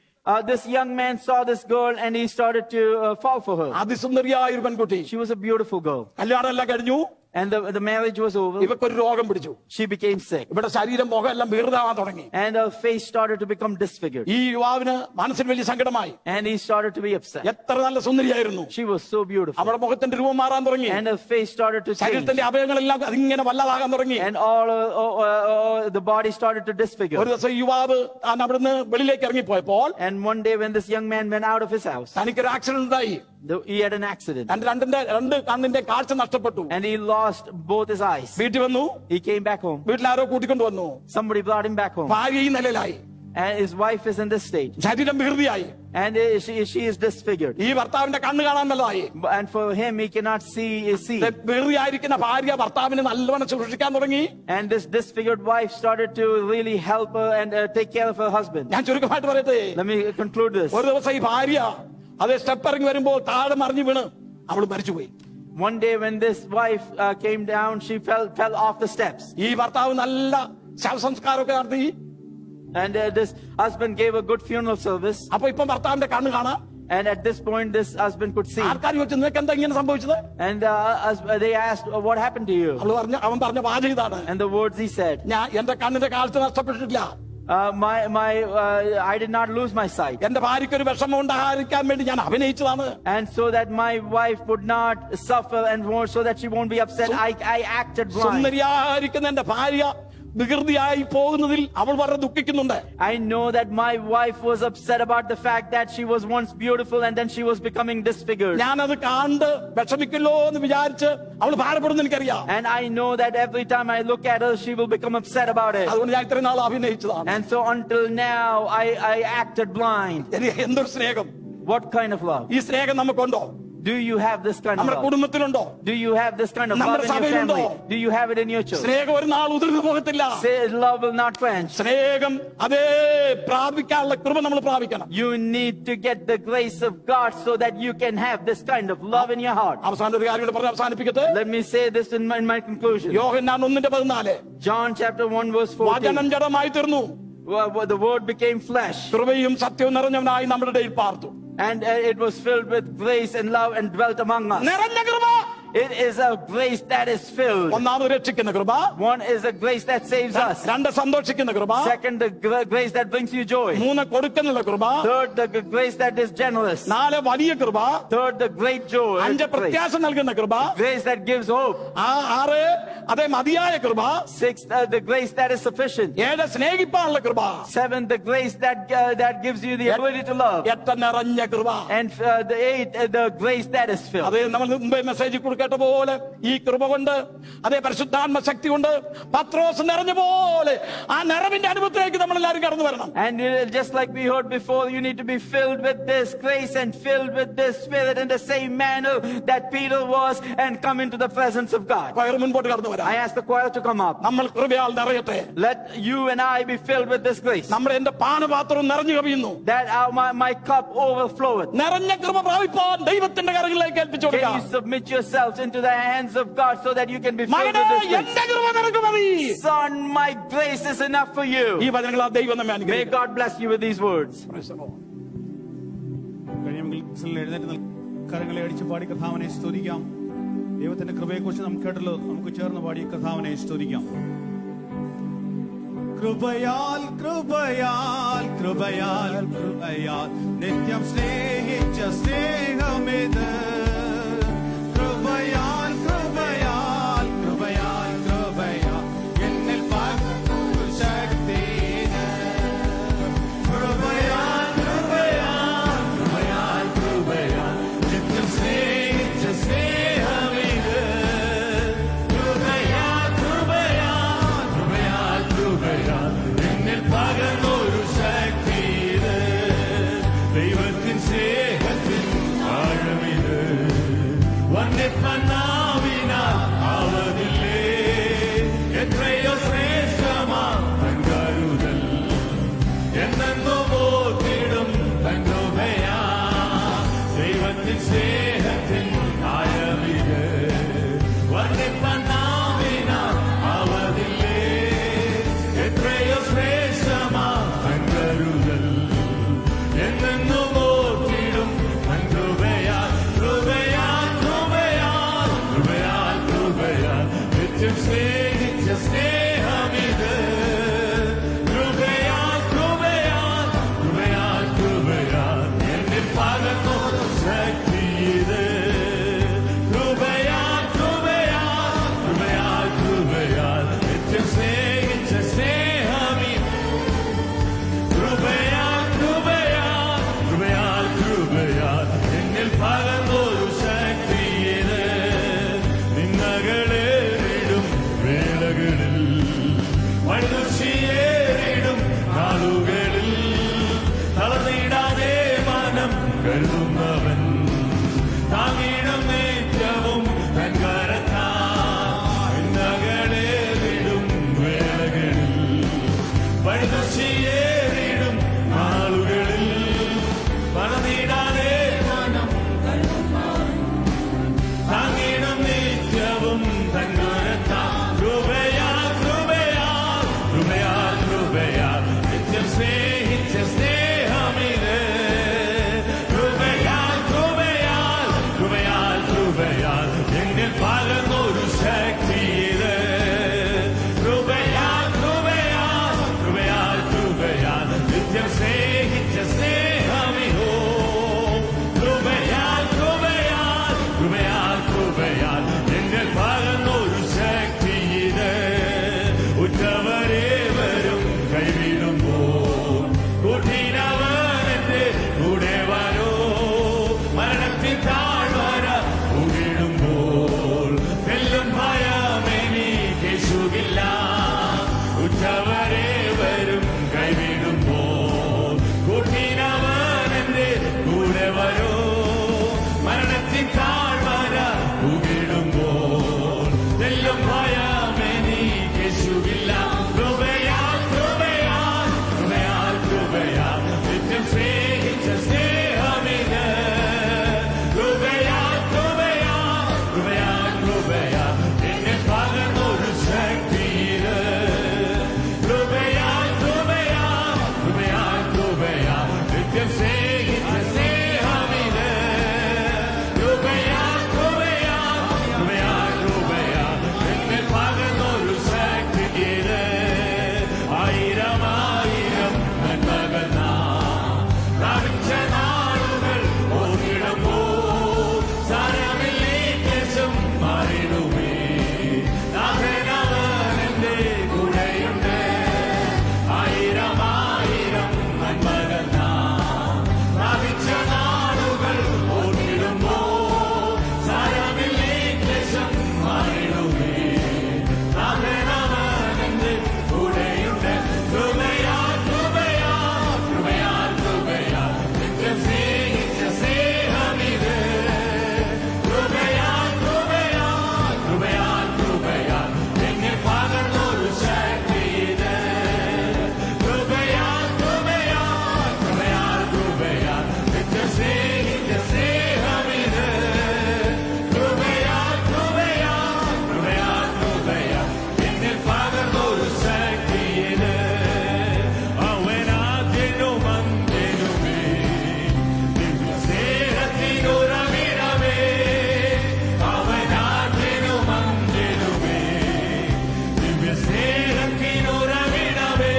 This young man saw this girl and he started to fall for her. അതിസുന്ദരിയായ ഒരു പെൺകുട്ടി. She was a beautiful girl. കല്യാണം എല്ലാം കഴിഞ്ഞു. And the marriage was over. ഇവക്കൊരു രോഗം പിടിച്ചു. She became sick. ഇവിടെ ശരീരം മുഖം എല്ലാം വീർതാവാൻ തുടങ്ങി. And her face started to become disfigured. ഈ യുവാവിന് മനസ്സിന് വലിയ സങ്കടമായി. And he started to be upset. എത്ര നല്ല സുന്ദരിയായിരുന്നു. She was so beautiful. അവളുടെ മുഖത്തിന്റെ രൂപം മാറാൻ തുടങ്ങി. And her face started to change. ശരീരത്തിന്റെ അവയവങ്ങളെല്ലാം അതിങ്ങനെ വല്ലാതാകാൻ തുടങ്ങി. And all the body started to disfigure. ഒരു ദിവസം യുവാവ് അവിടുന്ന് വെളിയിലേക്ക് ഇറങ്ങിപ്പോയപ്പോൾ, and one day when this young man went out of his house, തനിക്കൊരു ആക്സിഡന്റ് ഉണ്ടായി. he had an accident. രണ്ട് കണ്ണിന്റെ കാഴ്ച നഷ്ടപ്പെട്ടു. And he lost both his eyes. വീട്ടിൽ വന്നു. He came back home. വീട്ടിൽ ആരോ കൂട്ടിക്കൊണ്ട് വന്നു. Somebody brought him back home. ഭാര്യ ഈ നിലയിലായി. And his wife is in this state. ശരീരം വികൃതിയായി. And she is disfigured. ഈ ഭർത്താവിന്റെ കണ്ണ് കാണാൻ നല്ലതായി. And for him, he cannot see. വികൃതിയായിരിക്കുന്ന ഭാര്യ ഭർത്താവിനെ നല്ലവണ്ണം സൂക്ഷിക്കാൻ തുടങ്ങി. And this disfigured wife started to really help her and take care of her husband. ഞാൻ ചുരുക്കമായിട്ട് പറയട്ടെ. Let me conclude this. ഒരു ദിവസം ഈ ഭാര്യ അതേ സ്റ്റെപ്പ് ഇറങ്ങി വരുമ്പോൾ താഴെ മറിഞ്ഞു വീണ് അവൾ മരിച്ചുപോയി. One day when this wife came down, she fell off the steps. ഈ ഭർത്താവ് നല്ല ശവസംസ്കാരമൊക്കെ നടത്തി. And this husband gave a good funeral service. അപ്പൊ ഇപ്പൊ ഭർത്താവിന്റെ കണ്ണ് കാണാം. And at this point, this husband could see. ആൾക്കാർ ചോദിച്ചു, നിനക്ക് എന്താ ഇങ്ങനെ സംഭവിച്ചത്? And they asked, what happened to you? അവൻ പറഞ്ഞ വാചകം ഇതാണ്. And the words he said, ഞാൻ എന്റെ കണ്ണിന്റെ കാഴ്ച നഷ്ടപ്പെട്ടിട്ടില്ല. I did not lose my sight. എന്റെ ഭാര്യയ്ക്ക് ഒരു വിഷമം ഉണ്ടാകാതിരിക്കാൻ വേണ്ടി ഞാൻ അഭിനയിച്ചതാണ്. And so that my wife would not suffer and so that she won't be upset, I acted blind. സുന്ദരിയായിരിക്കുന്ന എന്റെ ഭാര്യ വികൃതിയായി പോകുന്നതിൽ അവൾ വളരെ ദുഃഖിക്കുന്നുണ്ട്. I know that my wife was upset about the fact that she was once beautiful and then she was becoming disfigured. ഞാനത് കണ്ട് വിഷമിക്കല്ലോ എന്ന് വിചാരിച്ച് അവൾ ഭാരപ്പെടുന്നു എനിക്കറിയാം. And I know that every time I look at her, she will become upset about it. അതുകൊണ്ട് ഞാൻ ഇത്രയും നാൾ അഭിനയിച്ചതാണ്. And so until now, I acted blind. എന്തൊരു സ്നേഹം! What kind of love? ഈ സ്നേഹം നമുക്കുണ്ടോ? Do you have this kind of നമ്മുടെ love? കുടുംബത്തിലുണ്ടോ? Do you have this kind of love in your family? Do you have it in your church? സ്നേഹം ഒരു നാൾ ഉതിർന്നു പോകത്തില്ല. Love will not quench. സ്നേഹം അതേ പ്രാപിക്കാനുള്ള കൃപ നമ്മൾ പ്രാപിക്കണം. You need to get the grace of God so that you can have this kind of love in your heart. അവസാന ഒരു കാര്യം പറഞ്ഞ് അവസാനിപ്പിക്കട്ടെ. Let me say this in my conclusion. Yohannan 1:14. John chapter 1 verse 14. വചനം ജഡമായി തീർന്നു. The word became flesh. കൃപയും സത്യവും നിറഞ്ഞവനായി നമ്മുടെ ഇടയിൽ പാർത്തു. And it was filled with grace and love and dwelt among us. നിറഞ്ഞ കൃപ. It is a grace that is filled. ഒന്നാമത് രക്ഷിക്കുന്ന കൃപ. One is a grace that saves us. രണ്ട് സന്തോഷിക്കുന്ന കൃപ. Second, the grace that brings you joy. മൂന്ന് കൊടുക്കുന്ന കൃപ. Third, the grace that is generous. നാല് വലിയ കൃപ. Third, the great joy. അഞ്ച് പ്രത്യാശ നൽകുന്ന കൃപ. Grace that gives hope. ആറ് അതേ മതിയായ കൃപ. Six, the grace that is sufficient. ഏഴ് സ്നേഹിപ്പാനുള്ള കൃപ. Seven, the grace that gives you the ability to love. എട്ട് നിറഞ്ഞ കൃപ. And the eight, the grace that is filled. അതേ നമ്മൾ മുമ്പേ മെസ്സേജ് കൊടുക്കേണ്ട പോലെ ഈ കൃപ കൊണ്ട് അതേ പരിശുദ്ധാത്മ ശക്തി കൊണ്ട് പത്രോസ് നിറഞ്ഞ പോലെ ആ നിറവിന്റെ അനുഭവത്തിലേക്ക് നമ്മൾ എല്ലാവരും കടന്നു വരണം. And just like we heard before, you need to be filled with this grace and filled with this spirit in the same manner that Peter was and come into the presence of God. മുൻപോട്ട് കടന്നു വരാം. I ask the choir to come up. നമ്മൾ കൃപയാൽ നിറയട്ടെ. Let you and I be filled with this grace. നമ്മുടെ എന്റെ പാനപാത്രം നിറഞ്ഞു കവിയുന്നു. That my cup overfloweth. നിറഞ്ഞ കൃപ പ്രാപിപ്പാൻ ദൈവത്തിന്റെ കരങ്ങളിലേക്ക് ഏൽപ്പിച്ചു കൊടുക്കാം. Can you submit yourselves into the hands of God so that you can be filled with this grace? Son, my grace is enough for you. ഈ വചനങ്ങളാൽ ദൈവം നമ്മെ May അനുഗ്രഹിക്കട്ടെ. God bless you with these words. എഴുന്നേറ്റ് കരങ്ങളെ അടിച്ച് പാടി കർത്താവിനെ സ്തുതിക്കാം. ദൈവത്തിന്റെ കൃപയെക്കുറിച്ച് നമുക്ക് കേട്ടല്ലോ. നമുക്ക് ചേർന്ന് പാടി കർത്താവിനെ സ്തുതിക്കാം. കൃപയാൽ കൃപയാൽ കൃപയാൽ കൃപയാൽ നിത്യം സ്നേഹിച്ച സ്നേഹമിത്. കൃപയാൽ കൃപയാൽ കൃപയാൽ കൃപയാൽ എന്നിൽ പകർന്നൊരു ശക്തി. കൃപയാൽ കൃപയാൽ കൃപയാൽ കൃപയാൽ നിത്യം സ്നേഹിച്ച സ്നേഹമിത്. കൃപയാൽ കൃപയാൽ കൃപയാൽ കൃപയാൽ എന്നിൽ പകർന്നൊരു ശക്തി. ദൈവത്തിൻ സ്നേഹത്തിൻ ആഴമിത്. വന്യപ്പനാവിനാൽ ആവതില്ലേ എത്രയോ ശ്രേഷ്ഠമാ തൻ കരുതൽ. എന്നെന്നോ ഓർത്തിടും തൻ കൃപയാ. ദൈവത്തിൻ സ്നേഹത്തിൻ ആഴമിത്. വന്യപ്പനാവിനാൽ ആവതില്ലേ എത്രയോ ശ്രേഷ്ഠമാ പഴുതുശിയേറിടും നാളുകളിൽ പണനീടാതെ മനം താങ്ങിടും നിത്യവും തന്മനത്താൽ കൃപയാൽ കൃപയാൽ കൃപയാൽ കൃപയാൽ നിത്യം സ്നേഹിച്ച സ്നേഹമിത് കൃപയാൽ കൃപയാൽ കൃപയാൽ കൃപയാൽ എന്നിൽ പകർന്നൊരു ശക്തി ഇത് കൃപയാൽ കൃപയാൽ കൃപയാൽ കൃപയാൽ നിത്യം സ്നേഹിച്ച സ്നേഹമിഹോ കൃപയാൽ കൃപയാൽ കൃപയാൽ കൃപയാൽ എന്നിൽ പകർന്നൊരു ശക്തി ഇത് ഉറ്റവരെ വരും കൈവിടുമ്പോൾ കൂട്ടിനവൻ എന്റെ കൂടെ വരോ മരണത്തിൽ താഴ്വര ഉകിടുമ്പോൾ വെല്ലും ഭയമെനിക്കേശുകില്ല ഉറ്റവരെ വരും കൈവിടുമ്പോൾ കൂട്ടിനവൻ എന്റെ കൂടെ വരോ മരണത്തിൽ താഴ്വര ഉകിടുമ്പോൾ വെല്ലും ഭയമെനിക്കേശുകില്ല കൃപയാൽ കൃപയാൽ കൃപയാൽ കൃപയാൽ നിത്യം സ്നേഹിച്ച സ്നേഹമിത് കൃപയാൽ കൃപയാൽ കൃപയാൽ കൃപയാൽ എന്നെ പകർന്നൊരു ശക്തി ഇത് കൃപയാൽ കൃപയാൽ കൃപയാൽ കൃപയാൽ നിത്യം സ്നേഹിച്ച സ്നേഹമിത് കൃപയാൽ കൃപയാൽ കൃപയാൽ കൃപയാൽ എന്നെ പകർന്നൊരു ശക്തി ഇത് ആയിരം ആയിരം നന്മകൾ നാം പ്രാപിച്ച നാളുകൾ ഓർത്തിടുമ്പോൾ സാരമില്ലേശം മാറിടുമേ നാഥനവൻ എന്റെ കൂടെയുണ്ട് ആയിരം ആയിരം നന്മകൾ നാം പ്രാപിച്ച നാളുകൾ ഓർത്തിടുമ്പോൾ സാരമില്ലേശം മാറിടുമേ നാഥനവൻ എന്റെ കൂടെയുണ്ട് കൃപയാൽ കൃപയാൽ കൃപയാൽ കൃപയാൽ നിത്യം സ്നേഹിച്ച സ്നേഹമിത് കൃപയാൽ കൃപയാൽ കൃപയാൽ കൃപയാൽ എന്നെ പകർന്നൊരു ശക്തി ഇത് കൃപയാൽ കൃപയാൽ കൃപയാൽ കൃപയാൽ നിത്യം സ്നേഹിച്ച സ്നേഹമിത് കൃപയാൽ കൃപയാൽ കൃപയാൽ കൃപയാൽ എന്നെ പകർന്നൊരു ശക്തി ഇത് അവനാദ്യനും അന്ത്യനുമേ ദിവ്യ സ്നേഹത്തിനുറവിടമേ അവനാദ്യനും അന്ത്യനുമേ ദിവ്യ സ്നേഹത്തിനുറവിടമേ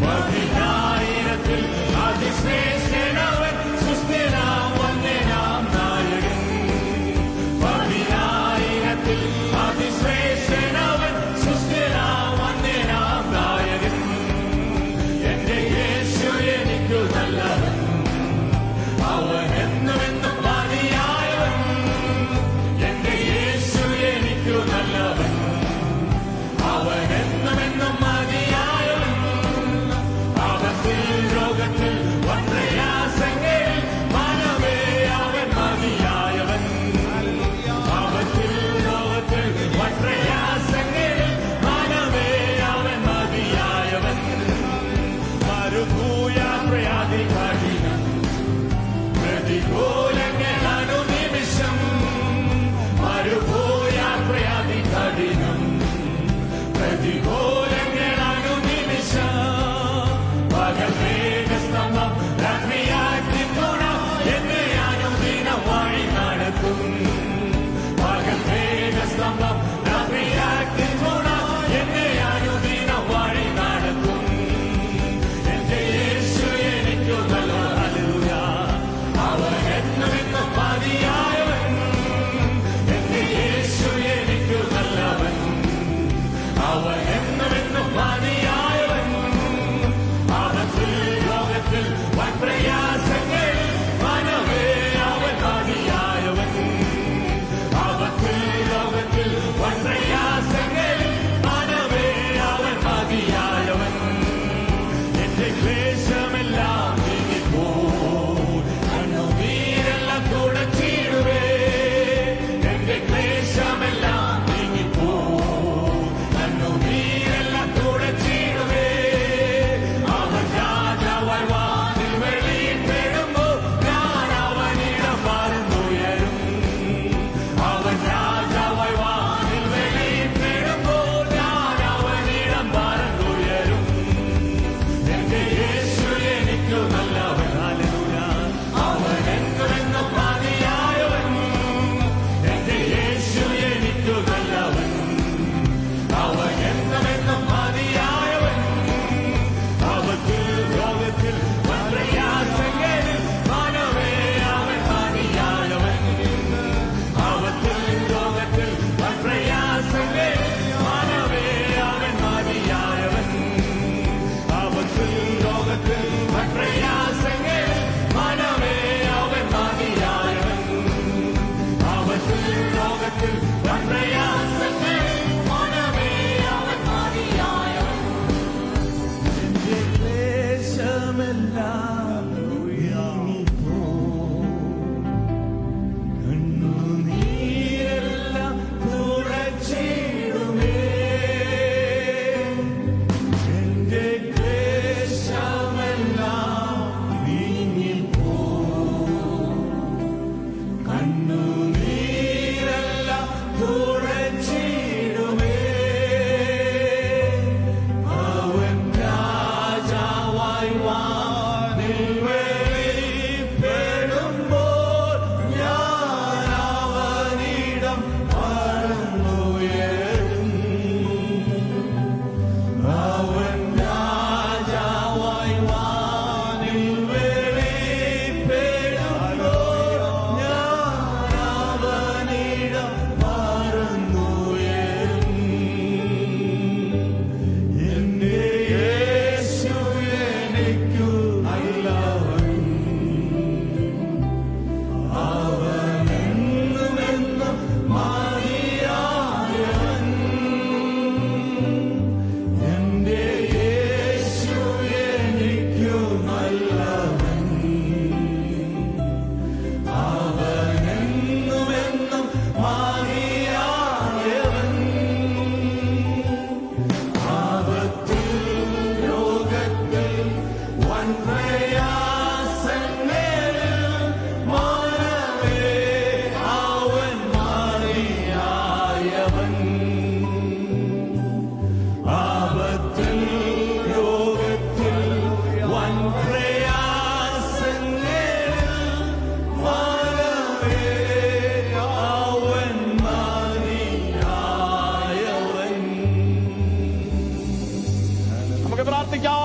പതിനായിരത്തിൽ അതിശ്രേഷ്ഠനവൻ സുസ്ഥിരാം വന്ദനാം നായകൻ പതിനായിരത്തിൽ അതിശ്രേഷ്ഠനവൻ സുസ്ഥിരാം വന്ദനാം നായകൻ എന്റെ യേശു എനിക്കു നല്ലവൻ അവൻ എന്നുമെന്നും മതിയായവൻ എന്റെ യേശു എനിക്കു നല്ലവൻ അവൻ എന്നുമെന്നും മതിയായവൻ ആപത്തിൽ രോഗത്തിൽ വൻപ്രയാസങ്ങളിൽ മനമേ അവൻ മതിയായവൻ ആപത്തിൽ രോഗത്തിൽ വൻപ്രയാസങ്ങളിൽ മനമേ അവൻ മതിയായവൻ മരുഭൂയാത്രയാതി കഠിനം പ്രതികൂലങ്ങൾ അനുനിമിഷം മരുഭൂയാത്രയാതി കഠിനം പ്രതികൂലങ്ങൾ അനുനിമിഷം പകൽ മേഘസ്തംഭം രാത്രിയാക്കി തുണ എന്നെ അനുദിനം വഴി നടത്തും പകൽ മേഘസ്തംഭം രാത്രിയാക്കി തുണ എന്നെ അനുദിനം വഴി നടത്തും എന്റെ യേശു എനിക്കു നല്ല ഹല്ലേലൂയ അവൻ എന്നുമെന്നും മതിയായവൻ എന്റെ യേശു എനിക്കു നല്ലവൻ അവൻ എന്നുമെന്നും മതിയായവൻ ആപത്തിൽ രോഗത്തിൽ വൻപ്രയാസങ്ങളിൽ മനമേ അവൻ മതിയായവൻ ആപത്തിൽ രോഗത്തിൽ വൻപ്രയാസങ്ങളിൽ മനമേ അവൻ മതിയായവൻ എന്റെ ക്ലേശമെല്ലാം നീങ്ങിപ്പോ കണ്ണുനീരെല്ലാം തുടച്ചിടുവേ എന്റെ ക്ലേശമെല്ലാം നീങ്ങിപ്പോ കണ്ണുനീരെല്ലാം തുടച്ചിടുവേ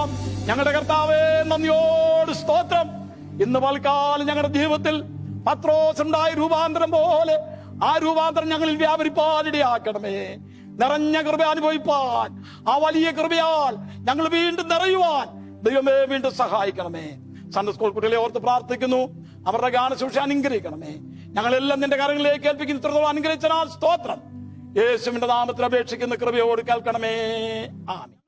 പറയാം, ഞങ്ങളുടെ കർത്താവേ നന്ദിയോട് സ്തോത്രം. ഇന്ന് പൽക്കാലം ഞങ്ങളുടെ ജീവിതത്തിൽ പത്രോസ് ഉണ്ടായ രൂപാന്തരം പോലെ ആ രൂപാന്തരം ഞങ്ങളിൽ വ്യാപരിപ്പാനിടയാക്കണമേ. നിറഞ്ഞ കൃപ അനുഭവിപ്പാൻ, ആ വലിയ കൃപയാൽ ഞങ്ങൾ വീണ്ടും നിറയുവാൻ ദൈവമേ വീണ്ടും സഹായിക്കണമേ. സൺഡേ സ്കൂൾ കുട്ടികളെ ഓർത്ത് പ്രാർത്ഥിക്കുന്നു, അവരുടെ ഗാനശുശ്രൂഷ അനുഗ്രഹിക്കണമേ. ഞങ്ങളെല്ലാം നിന്റെ കരങ്ങളിലേക്ക് ഏൽപ്പിക്കുന്ന ഇത്രത്തോളം അനുഗ്രഹിച്ചാൽ സ്തോത്രം. യേശുവിന്റെ നാമത്തിൽ അപേക്ഷിക്കുന്ന കൃപയോട് കേൾക്കണമേ. ആമേൻ.